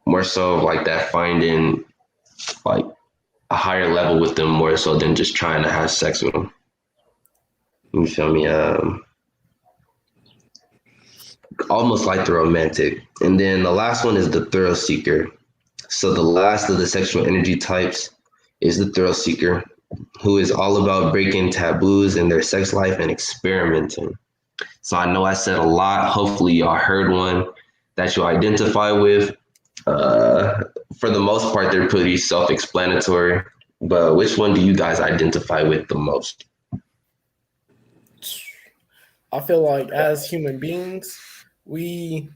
Speaker 5: more so like that finding like a higher level with them more so than just trying to have sex with them. You feel me? Almost like the romantic. And then the last one is the thrill seeker. So the last of the sexual energy types is the thrill seeker, who is all about breaking taboos in their sex life and experimenting. So I know I said a lot. Hopefully y'all heard one that you identify with. For the most part, they're pretty self-explanatory. But which one do you guys identify with the most?
Speaker 7: I feel like as human beings, we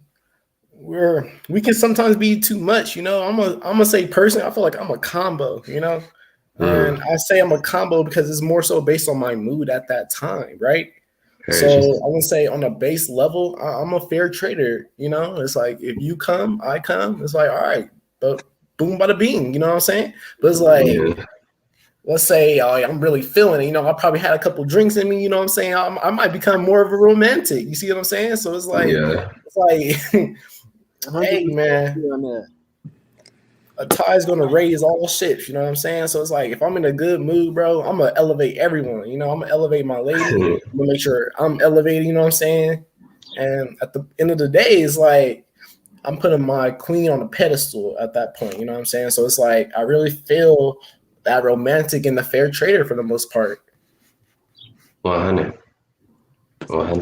Speaker 7: can sometimes be too much. I'm gonna say personally, I feel like I'm a combo. And I say I'm a combo because it's more so based on my mood at that time, right? So I would say on a base level, I'm a fair trader. It's like if you come, I come. It's like all right, but boom, bada bing. You know what I'm saying? But it's like let's say I'm really feeling it. I probably had a couple drinks in me. You know what I'm saying? I might become more of a romantic. You see what I'm saying? So it's like, hey man, a tie is gonna raise all ships. You know what I'm saying? So it's like if I'm in a good mood, bro, I'm gonna elevate everyone. I'm gonna elevate my lady. I'm gonna make sure I'm elevating. You know what I'm saying? And at the end of the day, it's like I'm putting my queen on a pedestal at that point. You know what I'm saying? So it's like I really feel that romantic and the fair trader for the most part.
Speaker 5: 100.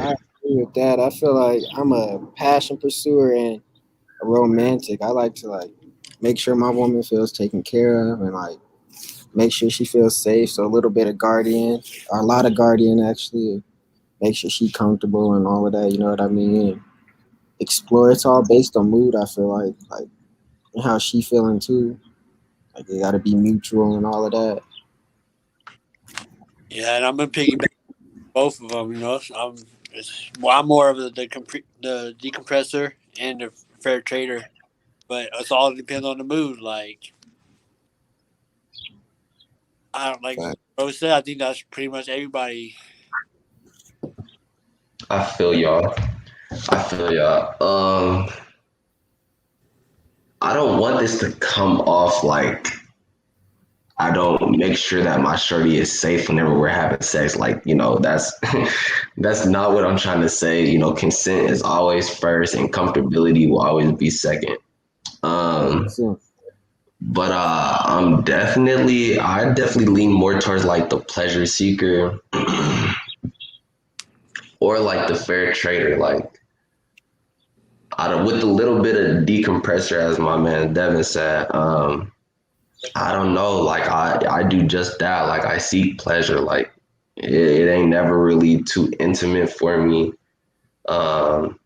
Speaker 8: I agree with that. I feel like I'm a passion pursuer and a romantic. I like to like make sure my woman feels taken care of and like make sure she feels safe. So a little bit of guardian, or a lot of guardian actually, make sure she's comfortable and all of that. You know what I mean? And explore. It's all based on mood. I feel like and how she feeling too. Like it got to be mutual and all of that.
Speaker 6: Yeah, and I'm gonna piggyback both of them. I'm more of the decompressor and the fair trader, but it's all depends on the mood. Like I don't like Bro said. I think that's pretty much everybody.
Speaker 5: I feel y'all. I don't want this to come off like I don't make sure that my shorty is safe whenever we're having sex. Like, that's that's not what I'm trying to say. Consent is always first and comfortability will always be second.
Speaker 8: So,
Speaker 5: But I definitely lean more towards like the pleasure seeker or like the fair trader. Like, with a little bit of decompressor, as my man Devin said. I don't know. Like I do just that. Like I seek pleasure. Like it ain't never really too intimate for me. Um,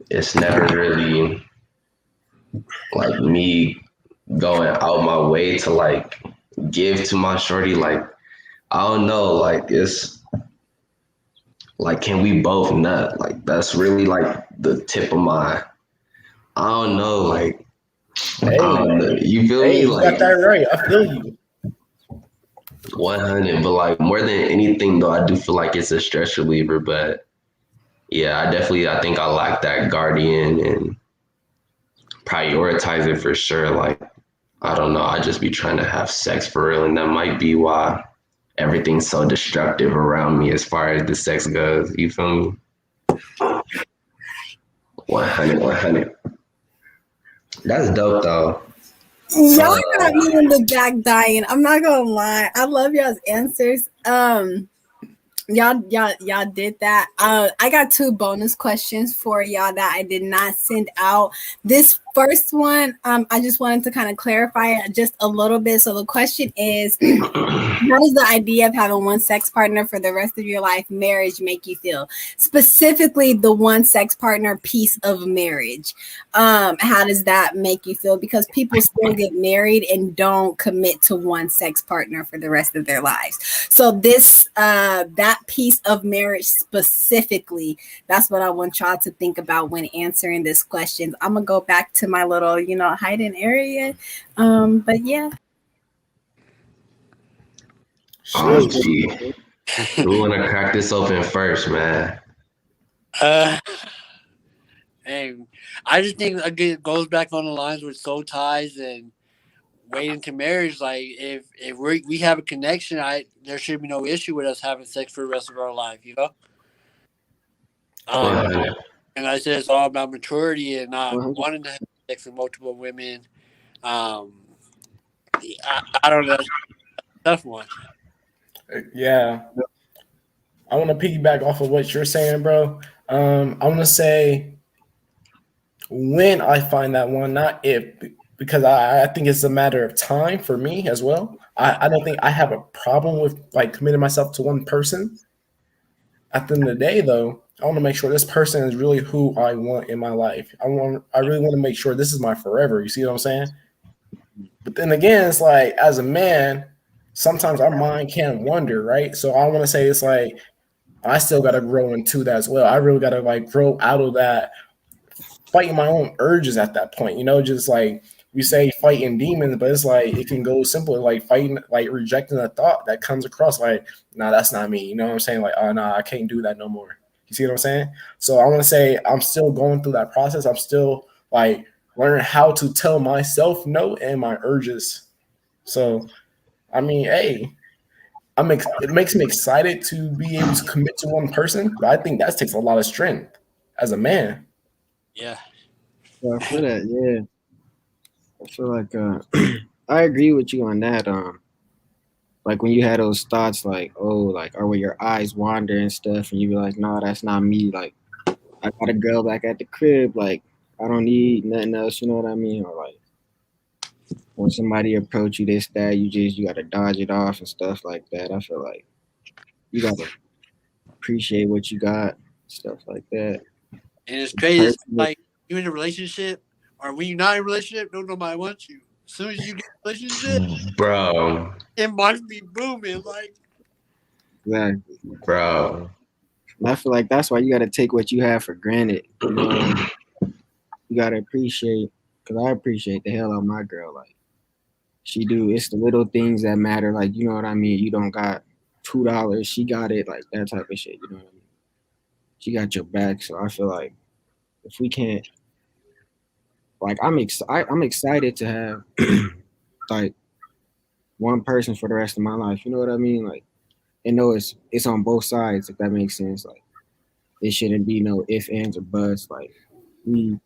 Speaker 5: it's never really like me going out my way to like give to my shorty. Like I don't know. Like it's like can we both nut? Like that's really like the tip of my. I don't know. Like I
Speaker 7: Hey,
Speaker 5: don't know. You feel me?
Speaker 7: you got
Speaker 5: Like
Speaker 7: that right. I feel you.
Speaker 5: 100. But like more than anything though, I do feel like it's a stress reliever. But yeah, I think I like that guardian and prioritize it for sure. Like, I don't know, I just be trying to have sex for real. And that might be why everything's so destructive around me as far as the sex goes. You feel me? 100, 100. That's dope though.
Speaker 4: Y'all got me in the back dying. I'm not gonna lie. I love y'all's answers. Y'all did that. I got 2 bonus questions for y'all that I did not send out. This first one, I just wanted to kind of clarify it just a little bit. So the question is, how does the idea of having one sex partner for the rest of your life, marriage, make you feel? Specifically, the one sex partner piece of marriage. How does that make you feel? Because people still get married and don't commit to one sex partner for the rest of their lives. So this, that piece of marriage specifically, that's what I want y'all to think about when answering this question. I'm gonna go back to my little, hiding area. But yeah.
Speaker 5: Oh, gee. We want to crack this open first, man.
Speaker 6: Hey, I just think again it goes back on the lines with soul ties and waiting to marriage. Like if we have a connection, there should be no issue with us having sex for the rest of our life. Um,
Speaker 5: 100.
Speaker 6: and I said it's all about maturity and not wanting to have sex with multiple women. I don't know. That's a tough one.
Speaker 7: Yeah. I want to piggyback off of what you're saying, bro. I want to say when I find that one, not if, because I think it's a matter of time for me as well. I don't think I have a problem with like committing myself to one person. At the end of the day, though, I want to make sure this person is really who I want in my life. I really want to make sure this is my forever. You see what I'm saying? But then again, it's like as a man, sometimes our mind can wander, right? So I want to say it's like I still got to grow into that as well. I really got to like grow out of that, fighting my own urges at that point. Just like we say fighting demons, but it's like it can go simpler, like fighting, like rejecting a thought that comes across like, nah, that's not me. You know what I'm saying? Like, oh, nah, I can't do that no more. You see what I'm saying? So I want to say I'm still going through that process. I'm still like learning how to tell myself no and my urges. So, I mean, hey, it makes me excited to be able to commit to one person, but I think that takes a lot of strength as a man.
Speaker 6: Yeah.
Speaker 8: I feel that, yeah. I feel like I agree with you on that. Like when you had those thoughts, like, oh, like, or when your eyes wander and stuff, and you be like, no, that's not me. Like, I got a girl back at the crib. Like, I don't need nothing else. You know what I mean? Or like when somebody approach you, this, that, you got to dodge it off and stuff like that. I feel like you got to appreciate what you got, stuff like that.
Speaker 6: And it's crazy. It's like you in a relationship, or when you're not in a relationship, don't nobody want you. As soon as you get in a relationship,
Speaker 5: Bro.
Speaker 6: it must be booming. Like,
Speaker 8: Exactly.
Speaker 5: Bro.
Speaker 8: And I feel like that's why you got to take what you have for granted. You know what I mean? You got to appreciate, because I appreciate the hell out of my girl. Like, it's the little things that matter. Like, you know what I mean? You don't got $2, she got it, like that type of shit. You know what I mean? She got your back. So I feel like if we can't like I'm excited to have like one person for the rest of my life. You know what I mean? Like, and know it's on both sides, if that makes sense. Like, it shouldn't be no ifs, ands, or buts. Like, we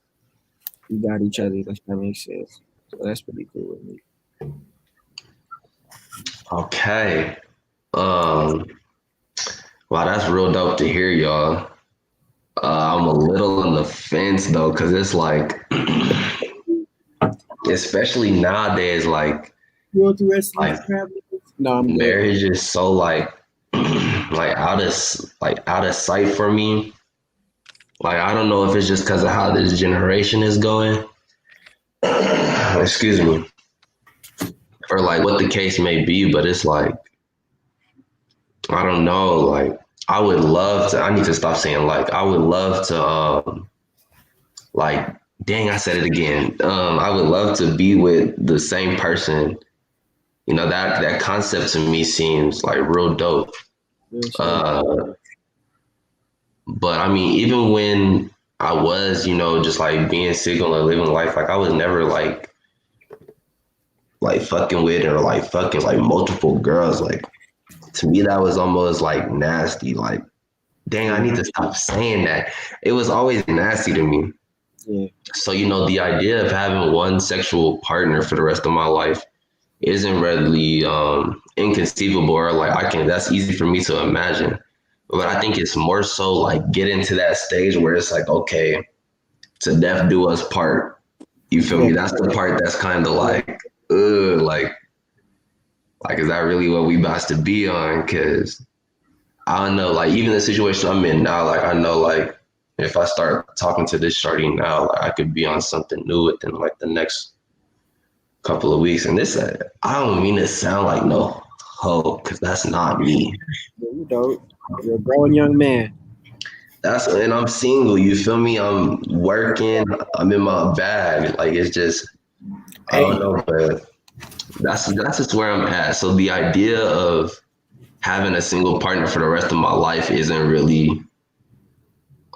Speaker 8: got each other. If that makes sense. So that's pretty cool with me.
Speaker 5: Okay. Um. Wow, that's real dope to hear, y'all. I'm a little on the fence though, because it's like, especially nowadays,
Speaker 8: You want the rest of
Speaker 5: like
Speaker 8: this crap? No, I'm good.
Speaker 5: marriage is so out of sight for me. Like I don't know if it's just because of how this generation is going. Excuse me, or like what the case may be, but it's like I don't know. Like I would love to. I need to stop saying like. I would love to. Like dang, I said it again. I would love to be with the same person. You know that concept to me seems like real dope. Uh, but I mean, even when I was, you know, just like being single and living life, like I was never like fucking with or like fucking like multiple girls. Like to me, that was almost like nasty. Like, dang, I need to stop saying that. It was always nasty to me.
Speaker 8: Yeah.
Speaker 5: So, you know, the idea of having one sexual partner for the rest of my life isn't readily inconceivable or like that's easy for me to imagine. But I think it's more so like getting to that stage where it's like, okay, to death do us part. You feel me? That's the part that's kind of like, ugh, like, is that really what we about to be on? Cause I don't know, like even the situation I'm in now, like I know like if I start talking to this shorty now, like I could be on something new within like the next couple of weeks. And this, I don't mean to sound like no hoe, cause that's not me.
Speaker 8: You don't. You're a grown young man.
Speaker 5: And I'm single, you feel me? I'm working, I'm in my bag. Like it's just, I don't know, but that's just where I'm at. So the idea of having a single partner for the rest of my life isn't really, you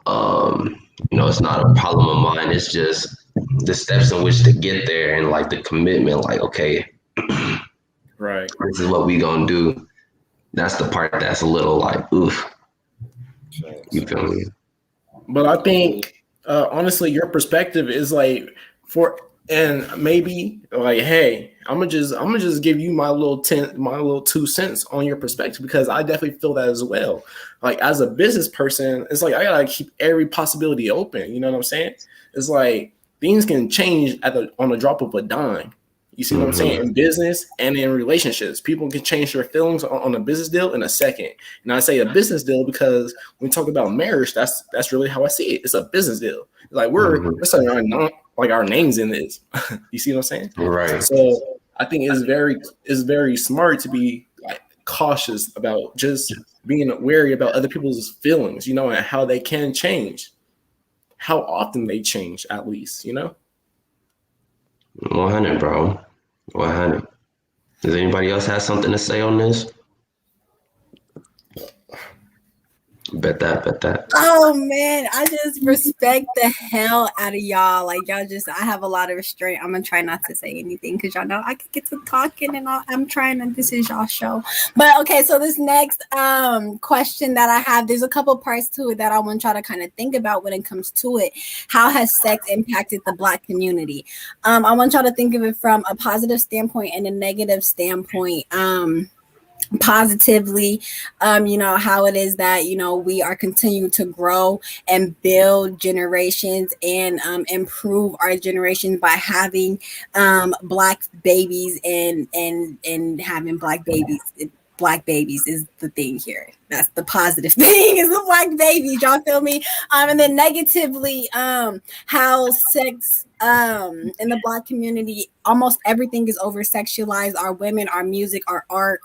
Speaker 5: know, it's not a problem of mine. It's just the steps in which to get there and like the commitment. Like, okay,
Speaker 7: Right.
Speaker 5: this is what we gonna do. That's the part that's a little like, oof. You feel me?
Speaker 7: But I think honestly, your perspective is like and maybe like, hey, I'm gonna just give you my little 2 cents on your perspective because I definitely feel that as well. Like as a business person, it's like I gotta keep every possibility open. You know what I'm saying? It's like things can change on the drop of a dime. You see what I'm saying? In business and in relationships, people can change their feelings on a business deal in a second. And I say a business deal because when we talk about marriage, that's really how I see it. It's a business deal. Like we're saying our names in this. You see what I'm saying?
Speaker 5: Right.
Speaker 7: So I think it's very smart to be like cautious about just being wary about other people's feelings, you know, and how they can change, how often they change, at least, you know.
Speaker 5: 100, bro. 100. Does anybody else have something to say on this? Bet that.
Speaker 4: Oh man, I just respect the hell out of y'all. Like y'all I have a lot of restraint. I'm gonna try not to say anything because y'all know I could get to talking and I'm trying to, this is y'all show. But okay, so this next question that I have, there's a couple parts to it that I want y'all to kind of think about when it comes to it. How has sex impacted the Black community? I want y'all to think of it from a positive standpoint and a negative standpoint. Positively, you know, how it is that, you know, we are continuing to grow and build generations and improve our generations by having Black babies and having Black babies. Black babies is the thing here. That's the positive thing, is the Black babies. Y'all feel me? And then negatively, how sex in the Black community, almost everything is over sexualized. Our women, our music, our art,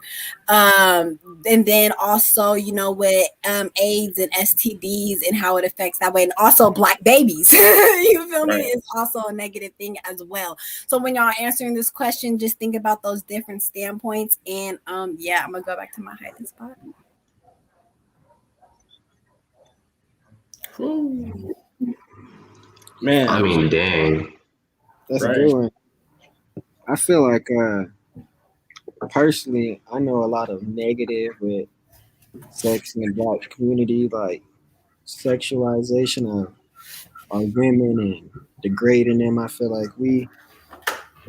Speaker 4: and then also, you know, with AIDS and STDs and how it affects that way, and also Black babies. You feel me? It's also a negative thing as well. So when y'all answering this question, just think about those different standpoints. And yeah, I'm gonna go back to my hiding spot.
Speaker 7: Man,
Speaker 5: I mean, dang.
Speaker 8: That's a
Speaker 7: Right.
Speaker 8: good one. I feel like personally, I know a lot of negative with sex in the black community, like sexualization of our women and degrading them. I feel like we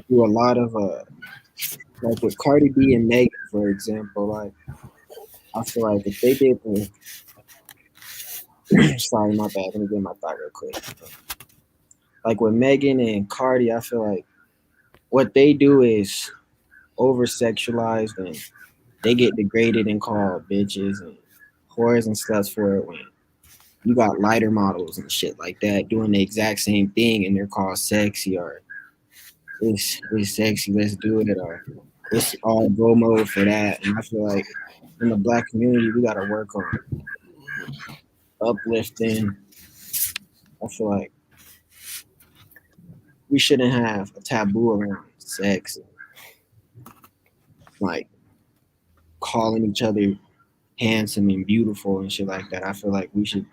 Speaker 8: do a lot of like with Cardi B and Megan, for example. Like I feel like if they did the sorry, my bad. Let me get my thought real quick. Like with Megan and Cardi, I feel like what they do is over sexualized and they get degraded and called bitches and whores and sluts for it when you got lighter models and shit like that doing the exact same thing and they're called sexy or it's sexy, let's do it, or it's all go mode for that. And I feel like in the black community we gotta work on uplifting. I feel like we shouldn't have a taboo around sex, like calling each other handsome and beautiful and shit like that. I feel like we should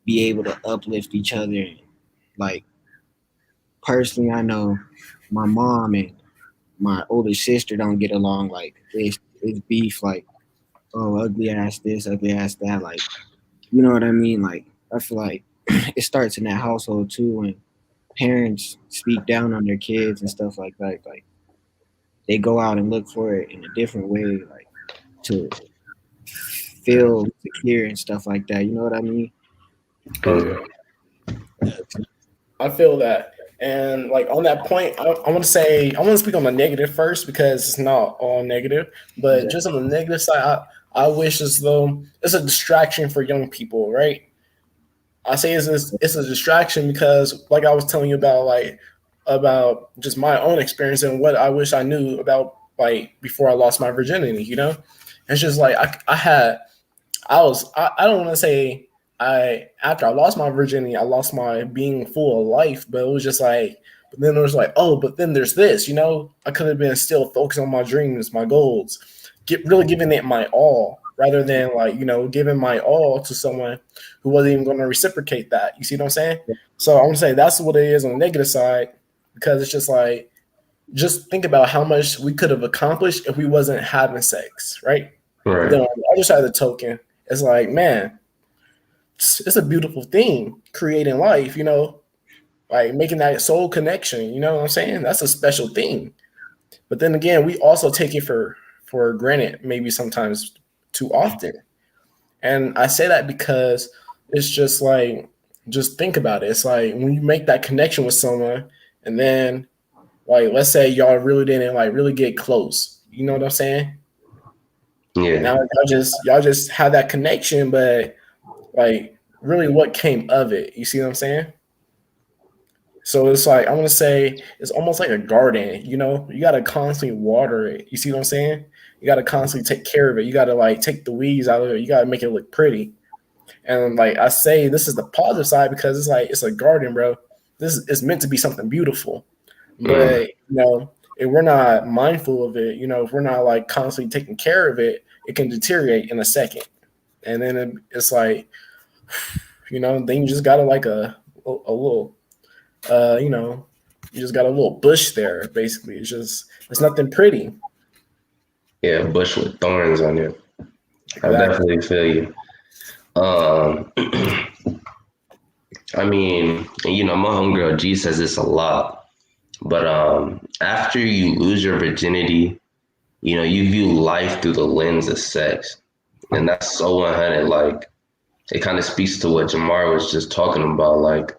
Speaker 8: be able to uplift each other. And like personally, I know my mom and my older sister don't get along. Like it's beef. Like oh, ugly ass this, ugly ass that. Like you know what I mean? Like I feel like it starts in that household too when parents speak down on their kids and stuff like that. Like they go out and look for it in a different way, like to feel secure and stuff like that. You know what I mean?
Speaker 5: Mm.
Speaker 7: I feel that. And like on that point, I want to say I want to speak on the negative first because it's not all negative, but just on the negative side, I wish as though it's a distraction for young people, right? I say it's a distraction because like I was telling you about about just my own experience and what I wish I knew about like before I lost my virginity, you know? It's just like I don't want to say I after I lost my virginity, I lost my being full of life, but it was just like but then it was like, oh, but then there's this, you know? I could have been still focused on my dreams, my goals, really giving it my all rather than like, you know, giving my all to someone who wasn't even going to reciprocate that. You see what I'm saying? So I want to say that's what it is on the negative side because it's just like just think about how much we could have accomplished if we wasn't having sex, right? But then
Speaker 5: Right.
Speaker 7: on the other side of the token, it's like, man, it's a beautiful thing creating life, you know, like making that soul connection, you know what I'm saying? That's a special thing. But then again, we also take it for granted, maybe sometimes too often. And I say that because it's just like, just think about it. It's like when you make that connection with someone, and then like let's say y'all really didn't like really get close. You know what I'm saying?
Speaker 5: Yeah.
Speaker 7: Now y'all just have that connection, but like really what came of it? You see what I'm saying? So it's like I want to say it's almost like a garden. You know, you gotta constantly water it. You see what I'm saying? You gotta constantly take care of it. You gotta like take the weeds out of it. You gotta make it look pretty. And like I say, this is the positive side because it's like it's a garden, bro. This is meant to be something beautiful.
Speaker 5: Mm.
Speaker 7: But you know, if we're not mindful of it, you know, if we're not like constantly taking care of it, it can deteriorate in a second. And then it's like, you know, then you just got to like a little you know, you just got a little bush there. Basically, it's nothing pretty.
Speaker 5: Yeah, bush with thorns on it. I
Speaker 7: Exactly.
Speaker 5: definitely feel you. Um, I mean, you know, my homegirl G says this a lot, but after you lose your virginity, you know, you view life through the lens of sex, and that's so 100. Like, it kind of speaks to what Jamar was just talking about. Like,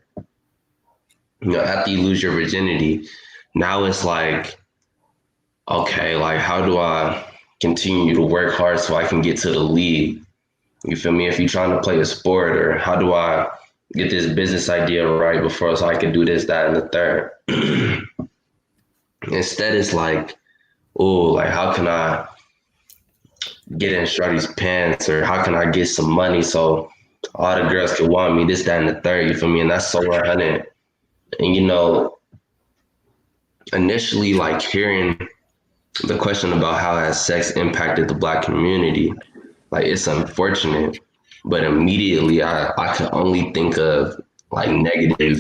Speaker 5: you know, after you lose your virginity, now it's like, okay, like, how do I continue to work hard so I can get to the league? You feel me? If you're trying to play a sport, or how do I get this business idea right before so I can do this, that, and the third? Instead, it's like, oh, like how can I get in Shorty's pants, or how can I get some money so all the girls can want me, this, that, and the third. You feel me? And that's so 100. And you know, initially, like hearing the question about how has sex impacted the Black community, like it's unfortunate, but immediately I could only think of like negative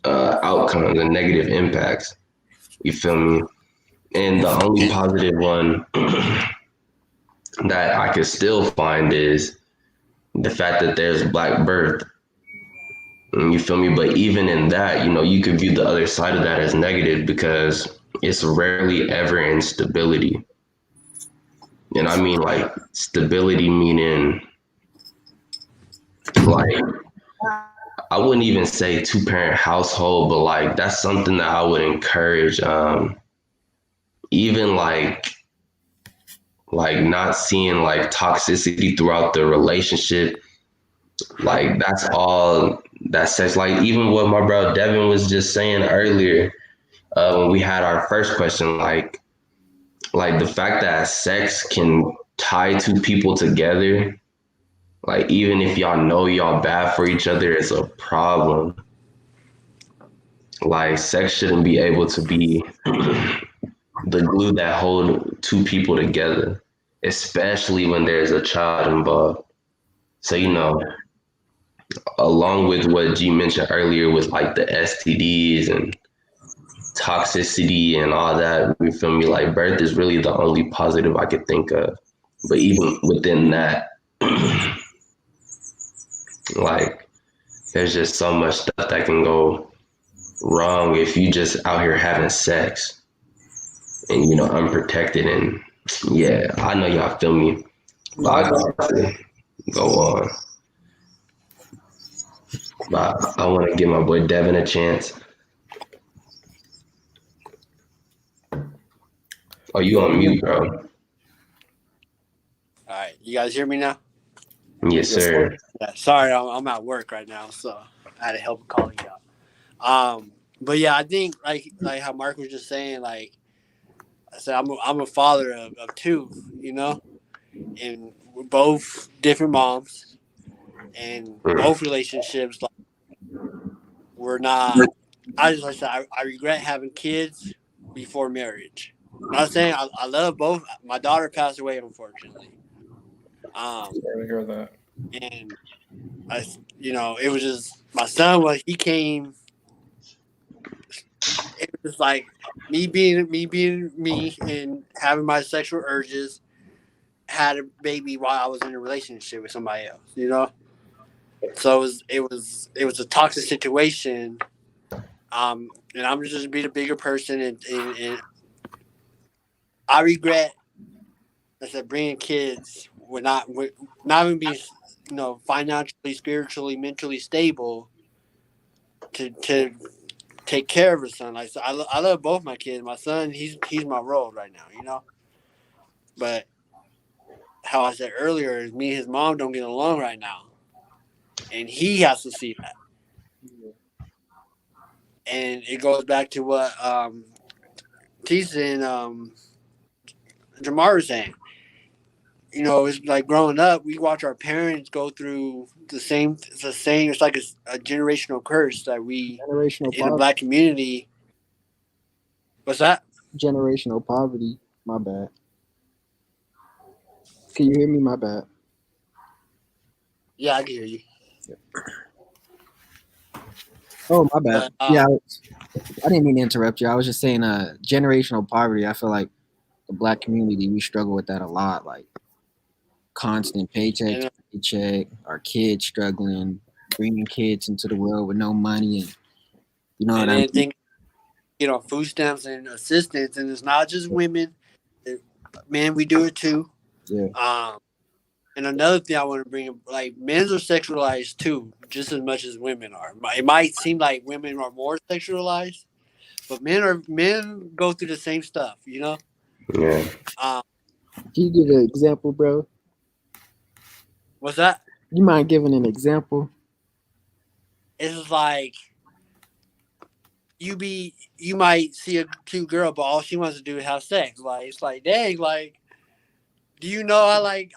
Speaker 5: outcomes and negative impacts. You feel me? And the only positive one that I could still find is the fact that there's black birth. You feel me? But even in that, you could view the other side of that as negative because it's rarely ever instability. And I mean like stability meaning like I wouldn't even say two-parent household, but like that's something that I would encourage. Even like not seeing like toxicity throughout the relationship. Like that's all that sex. Like even what my bro Devin was just saying earlier, when we had our first question, like the fact that sex can tie two people together, like even if y'all know y'all bad for each other, it's a problem. Like sex shouldn't be able to be the glue that hold two people together, especially when there's a child involved. So, along with what G mentioned earlier with like the STDs and toxicity and all that, you feel me? Like birth is really the only positive I could think of. But even within that, like there's just so much stuff that can go wrong if you just out here having sex and unprotected. And yeah, I know y'all feel me, but I gotta go on. But I want to give my boy Devin a chance. Oh, you on mute, bro?
Speaker 6: All right, you guys hear me now?
Speaker 5: Yes, sir.
Speaker 6: Yeah, sorry, I'm at work right now, so I had to help a colleague out. But yeah, I think like how Mark was just saying, like I said, I'm a father of two, and we're both different moms, and both relationships like we're not. I just like I said, I regret having kids before marriage. I'm not saying I love both. My daughter passed away, unfortunately.
Speaker 7: Sorry to hear that.
Speaker 6: And it was just my son. He came. It was like me being me and having my sexual urges. Had a baby while I was in a relationship with somebody else. So it was a toxic situation. And I'm just being a bigger person, and I regret. I said bringing kids with not even being financially, spiritually, mentally stable to take care of his son. Like so I love both my kids. My son, he's my role right now, But how I said earlier is me and his mom don't get along right now, and he has to see that. And it goes back to what Tisa and Jamar was saying. It's like growing up, we watch our parents go through the same. It's the same. It's like a generational curse that we in the Black community. What's that?
Speaker 8: Generational poverty. My bad. Can you hear me? My bad.
Speaker 6: Yeah, I can hear you.
Speaker 8: Oh, my bad. Yeah, I didn't mean to interrupt you. I was just saying, generational poverty. I feel like the Black community, we struggle with that a lot. Like constant paycheck to paycheck, our kids struggling, bringing kids into the world with no money, and what I mean.
Speaker 6: Food stamps and assistance, and it's not just women. Men, we do it too.
Speaker 8: Yeah.
Speaker 6: And another thing I want to bring up, like men are sexualized too, just as much as women are. It might seem like women are more sexualized, but men go through the same stuff,
Speaker 5: Yeah.
Speaker 8: Can you give an example, bro?
Speaker 6: What's that?
Speaker 8: You mind giving an example?
Speaker 6: It's like you might see a cute girl, but all she wants to do is have sex. Like it's like, dang, like, do you know I like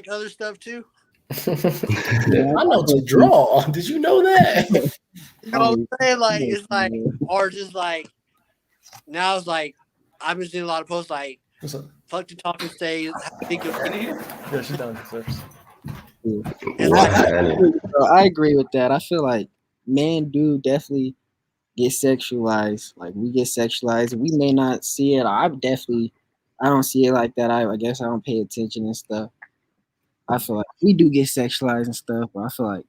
Speaker 6: other stuff too?
Speaker 7: I know to draw. Did you know that?
Speaker 6: You know what I'm saying? Like it's like, or just like now it's like I've been seeing a lot of posts like, fuck the talking stage.
Speaker 7: Yeah, she's downstairs.
Speaker 8: I agree with that. I feel like men do definitely get sexualized. Like we get sexualized. We may not see it. I don't see it like that. I guess I don't pay attention and stuff. I feel like we do get sexualized and stuff, but I feel like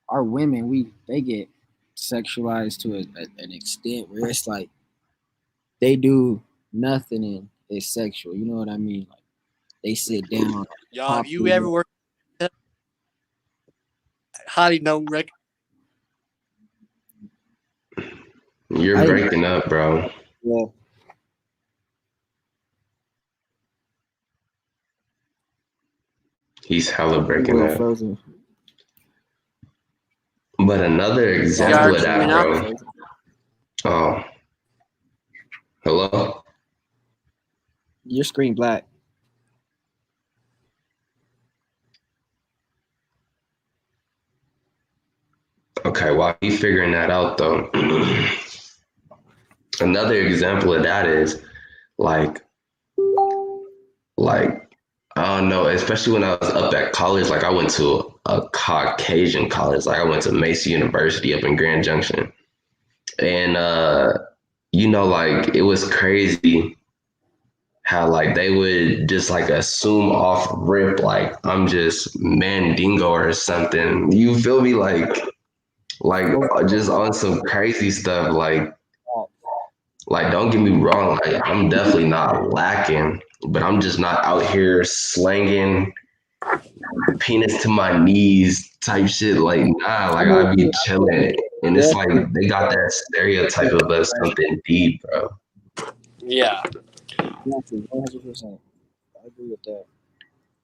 Speaker 8: our women, they get sexualized to an extent where it's like they do nothing and it's sexual. You know what I mean? Like they sit down,
Speaker 6: Y'all,
Speaker 8: pop
Speaker 6: if you
Speaker 8: the
Speaker 6: ever work, highly don't recommend.
Speaker 5: You're
Speaker 8: I
Speaker 5: breaking up, bro.
Speaker 8: yeah,
Speaker 5: He's hella
Speaker 8: I'm a
Speaker 5: breaking
Speaker 8: little
Speaker 5: up.
Speaker 8: frozen.
Speaker 5: But another
Speaker 8: Yeah, I'm
Speaker 5: example
Speaker 6: Y'all
Speaker 5: of
Speaker 6: hear me
Speaker 5: that,
Speaker 8: a
Speaker 6: now?
Speaker 8: little
Speaker 5: bro.
Speaker 8: frozen.
Speaker 5: Oh, hello?
Speaker 8: Your screen black.
Speaker 5: Okay, while you figuring that out though, another example of that is like like I don't know, especially when I was up at college, like I went to a Caucasian college, like I went to Macy University up in Grand Junction. And like it was crazy how like they would just like assume off rip like I'm just Mandingo or something. You feel me? Like just on some crazy stuff. Like don't get me wrong, like I'm definitely not lacking, but I'm just not out here slanging penis to my knees type shit. Like nah,
Speaker 8: I
Speaker 5: like
Speaker 8: know what
Speaker 5: I
Speaker 8: you
Speaker 5: be chilling. And it's like
Speaker 8: definitely
Speaker 5: they got that stereotype of us something deep, bro.
Speaker 6: Yeah.
Speaker 8: 100%. I agree with that.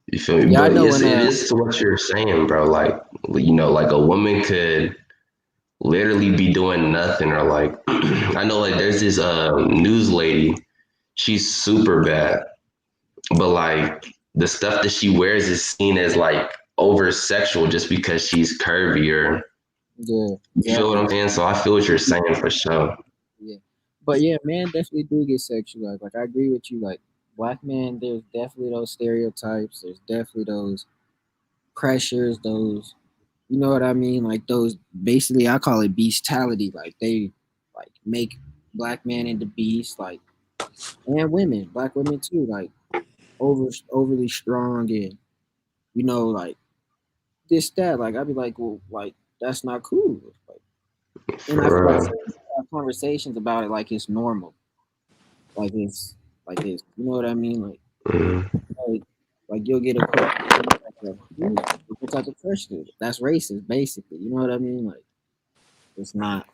Speaker 5: You feel me?
Speaker 8: Yeah, I
Speaker 5: But
Speaker 8: know
Speaker 5: it's
Speaker 8: when
Speaker 5: it is what you're saying, bro. Like like a woman could literally be doing nothing or like I know like there's this news lady, she's super bad, but like the stuff that she wears is seen as like over sexual just because she's curvy or
Speaker 8: yeah,
Speaker 5: you feel what
Speaker 8: exactly.
Speaker 5: I'm saying? So I feel what you're saying for sure.
Speaker 8: Yeah. But yeah, men definitely do get sexualized. Like I agree with you. Like black men, there's definitely those stereotypes. There's definitely those pressures. Those, you know what I mean? Like those. Basically, I call it bestiality. Like they, like make black men into beasts. Like and women, black women too. Like overly strong and like this that. Like I'd be like, well, like that's not cool. Like, and I feel
Speaker 5: For
Speaker 8: like
Speaker 5: real.
Speaker 8: have conversations about it like it's normal. Like it's you know what I mean?
Speaker 5: Mhm.
Speaker 8: Like, like you'll get a question like, what type of question? That's racist, basically. You know what I mean? Like it's not.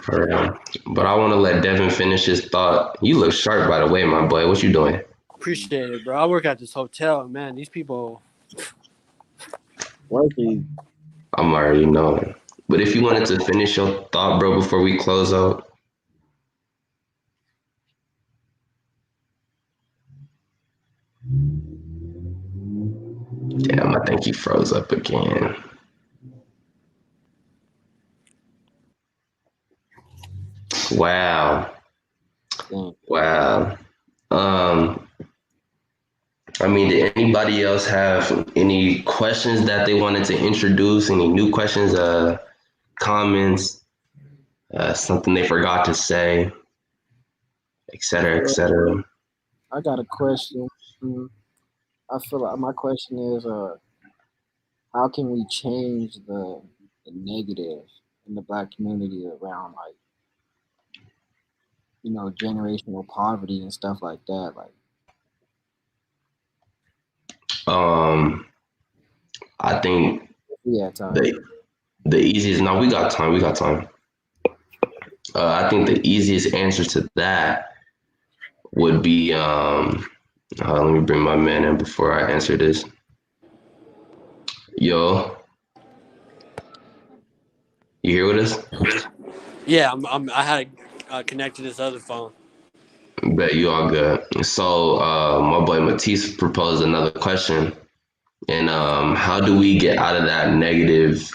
Speaker 5: For real. But I want to let Devin finish his thought. You look sharp, by the way, my boy. What you doing?
Speaker 6: Appreciate it, bro. I work at this hotel, man. These people.
Speaker 8: Working.
Speaker 5: I'm already knowing. But if you wanted to finish your thought, bro, before we close out. Damn, I think he froze up again. Wow. Wow. Um, I mean, did anybody else have any questions that they wanted to introduce? Any new questions, comments, something they forgot to say, et cetera, et cetera?
Speaker 8: I got a question. Mhm. I feel like my question is, how can we change the negative in the black community around like generational poverty and stuff like that? Like,
Speaker 5: Um, I think
Speaker 8: yeah, time.
Speaker 5: the easiest. No, we got time. We got time. I think the easiest answer to that would be let me bring my man in before I answer this. Yo, you here with us?
Speaker 6: Yeah, I had to connect to this other phone.
Speaker 5: Bet you all good. So my boy Matisse proposed another question. And how do we get out of that negative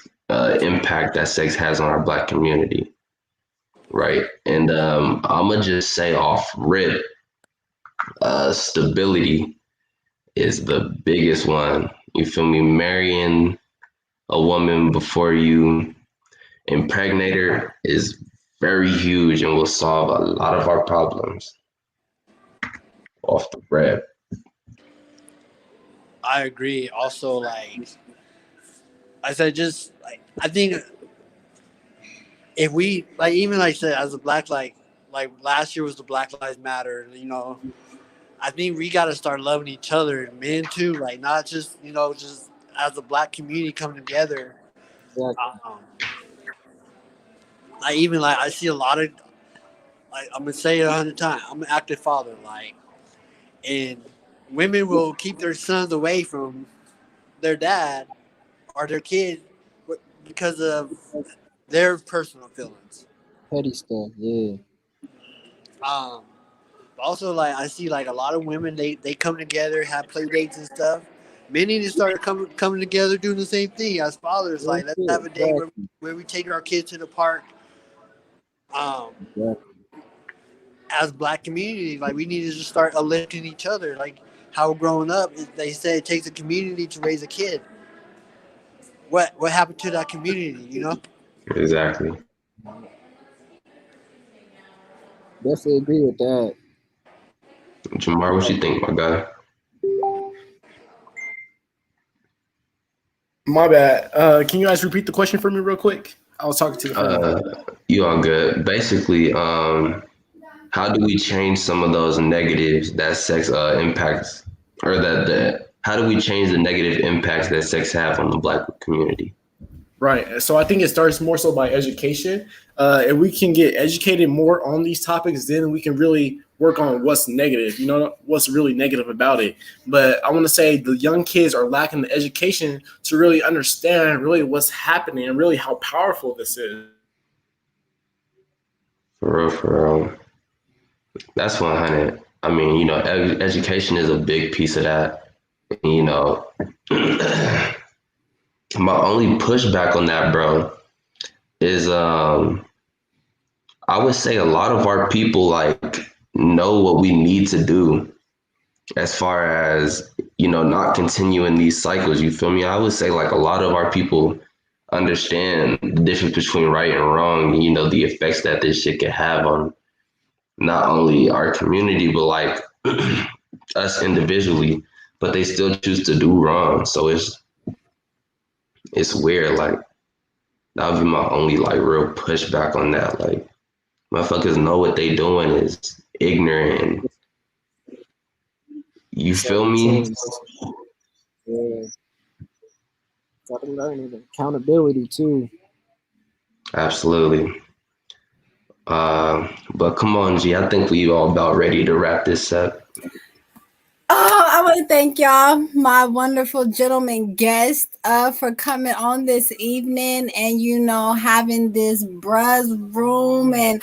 Speaker 5: impact that sex has on our black community? Right. And I'm going to just say off rip, stability is the biggest one. You feel me? Marrying a woman before you impregnate her is very huge and will solve a lot of our problems off the rip.
Speaker 6: I agree. Also, like I said, just like I think if we like even like I said as a black like last year was the Black Lives Matter, you know, I think we got to start loving each other and men too, like not just just as a black community coming together.
Speaker 8: Exactly.
Speaker 6: Um, I even like I see a lot of like I'm gonna say it 100 times. I'm an active father, like, and women will keep their sons away from their dad or their kid because of their personal feelings.
Speaker 8: Petty stuff. Yeah.
Speaker 6: Um, Also, like I see, like a lot of women, they come together, have play dates and stuff. Men need to start coming together, doing the same thing as fathers.
Speaker 8: Real
Speaker 6: Like let's
Speaker 8: shit.
Speaker 6: have a day
Speaker 8: Exactly.
Speaker 6: where we take our kids to the park. Um,
Speaker 8: Exactly.
Speaker 6: as black community, like we need to just start uplifting each other. Like how growing up, they say it takes a community to raise a kid. What happened to that community? You know.
Speaker 5: Exactly.
Speaker 8: Definitely agree with that.
Speaker 5: Jamar, what you think, my guy?
Speaker 7: My bad. Can you guys repeat the question for me real quick? I was talking to the phone.
Speaker 5: You all good. Basically, how do we change some of those negatives that sex impacts, or that how do we change the negative impacts that sex have on the black community?
Speaker 7: Right. So I think it starts more so by education. If we can get educated more on these topics, then we can really work on what's negative, what's really negative about it. But I want to say the young kids are lacking the education to really understand really what's happening and really how powerful this is.
Speaker 5: For real, for real. That's 100. I mean, education is a big piece of that. You know, my only pushback on that, bro, is I would say a lot of our people like know what we need to do as far as not continuing these cycles. You feel me? I would say like a lot of our people understand the difference between right and wrong. The effects that this shit can have on not only our community but like us individually. But they still choose to do wrong. So it's weird. Like that would be my only like real pushback on that. Like motherfuckers know what they doing is ignorant. And you feel
Speaker 8: Gotta
Speaker 5: me?
Speaker 8: change. Yeah. Gotta learn it. Accountability too.
Speaker 5: Absolutely. But come on, G. I think we all about ready to wrap this up.
Speaker 4: Oh, I want to thank y'all, my wonderful gentleman guest, for coming on this evening and, having this bros room and,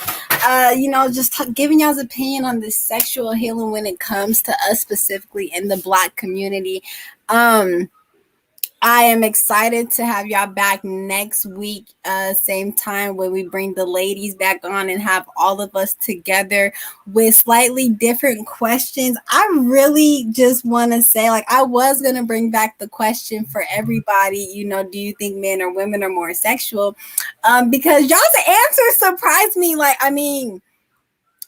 Speaker 4: just giving y'all's opinion on this sexual healing when it comes to us specifically in the Black community. I am excited to have y'all back next week, same time when we bring the ladies back on and have all of us together with slightly different questions. I really just want to say, like, I was going to bring back the question for everybody, do you think men or women are more sexual? Because y'all's answer surprised me. Like, I mean,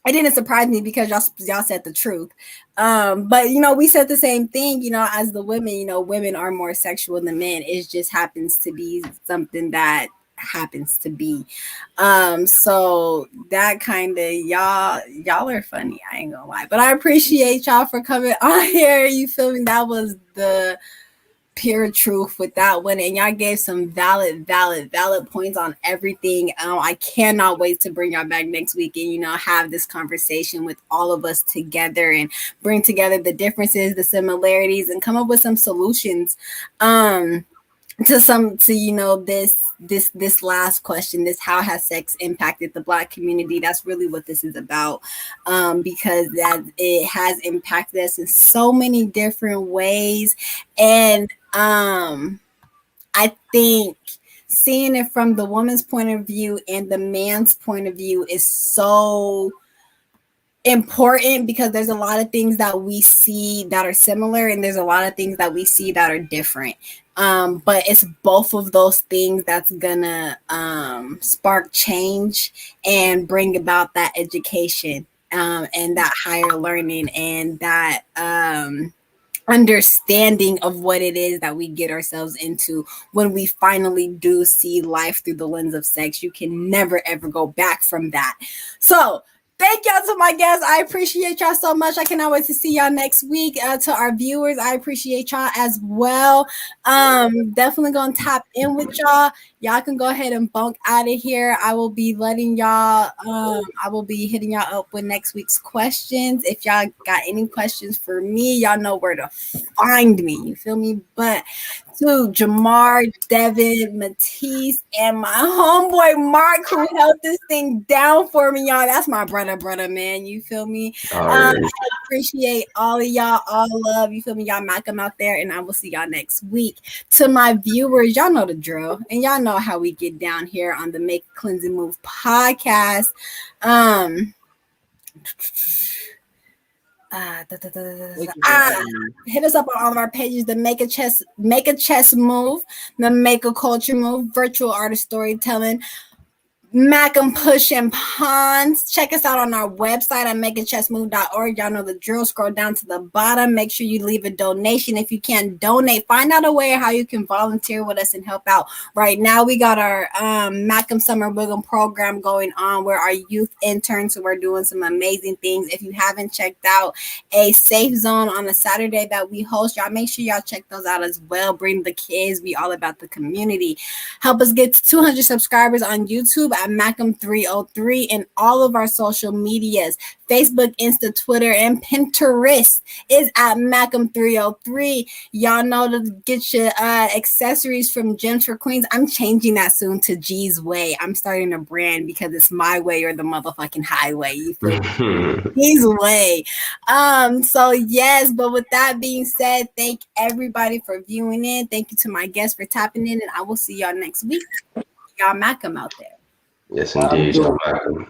Speaker 4: it didn't surprise me because y'all said the truth. But we said the same thing, as the women, women are more sexual than men. It just happens to be something that happens to be. So that kind of y'all are funny. I ain't gonna lie, but I appreciate y'all for coming on here. You feel me? That was the pure truth with that one, and y'all gave some valid points on everything. I cannot wait to bring y'all back next week and have this conversation with all of us together and bring together the differences, the similarities, and come up with some solutions this last question, this how has sex impacted the Black community. That's really what this is about, because that it has impacted us in so many different ways. And I think seeing it from the woman's point of view and the man's point of view is so important, because there's a lot of things that we see that are similar and there's a lot of things that we see that are different. But it's both of those things that's gonna spark change and bring about that education and that higher learning and that understanding of what it is that we get ourselves into when we finally do see life through the lens of sex. You can never ever go back from that. So thank y'all to my guests. I appreciate y'all so much. I cannot wait to see y'all next week. To our viewers, I appreciate y'all as well. Definitely gonna tap in with y'all. Y'all can go ahead and bunk out of here. I will be letting y'all. I will be hitting y'all up with next week's questions. If y'all got any questions for me, y'all know where to find me. You feel me? But to Jamar, Devin, Matisse, and my homeboy Mark, who held this thing down for me, y'all. That's my brother, man. You feel me? I appreciate all of y'all, all love. You feel me? Y'all knock them out there, and I will see y'all next week. To my viewers, y'all know the drill, and y'all know how we get down here on the Make a Cleansing Move podcast. Hit us up on all of our pages, the Make a Chess Move, the Make a Culture Move, virtual artist storytelling, Mac and Push and Pawns. Check us out on our website at makeachessmove.org. Y'all know the drill. Scroll down to the bottom. Make sure you leave a donation. If you can't donate, find out a way how you can volunteer with us and help out. Right now, we got our Macam Summer Wiggum program going on where our youth interns, so we're doing some amazing things. If you haven't checked out a safe zone on a Saturday that we host, y'all make sure y'all check those out as well. Bring the kids. Be all about the community. Help us get to 200 subscribers on YouTube at Macam303 and all of our social medias. Facebook, Insta, Twitter, and Pinterest is at Macam303. Y'all know to get your accessories from Gems for Queens. I'm changing that soon to G's Way. I'm starting a brand because it's my way or the motherfucking highway. You feel me? G's Way. So yes, but with that being said, thank everybody for viewing in. Thank you to my guests for tapping in, and I will see y'all next week. Y'all Macam out there.
Speaker 5: Yes, indeed. Y'all Macam.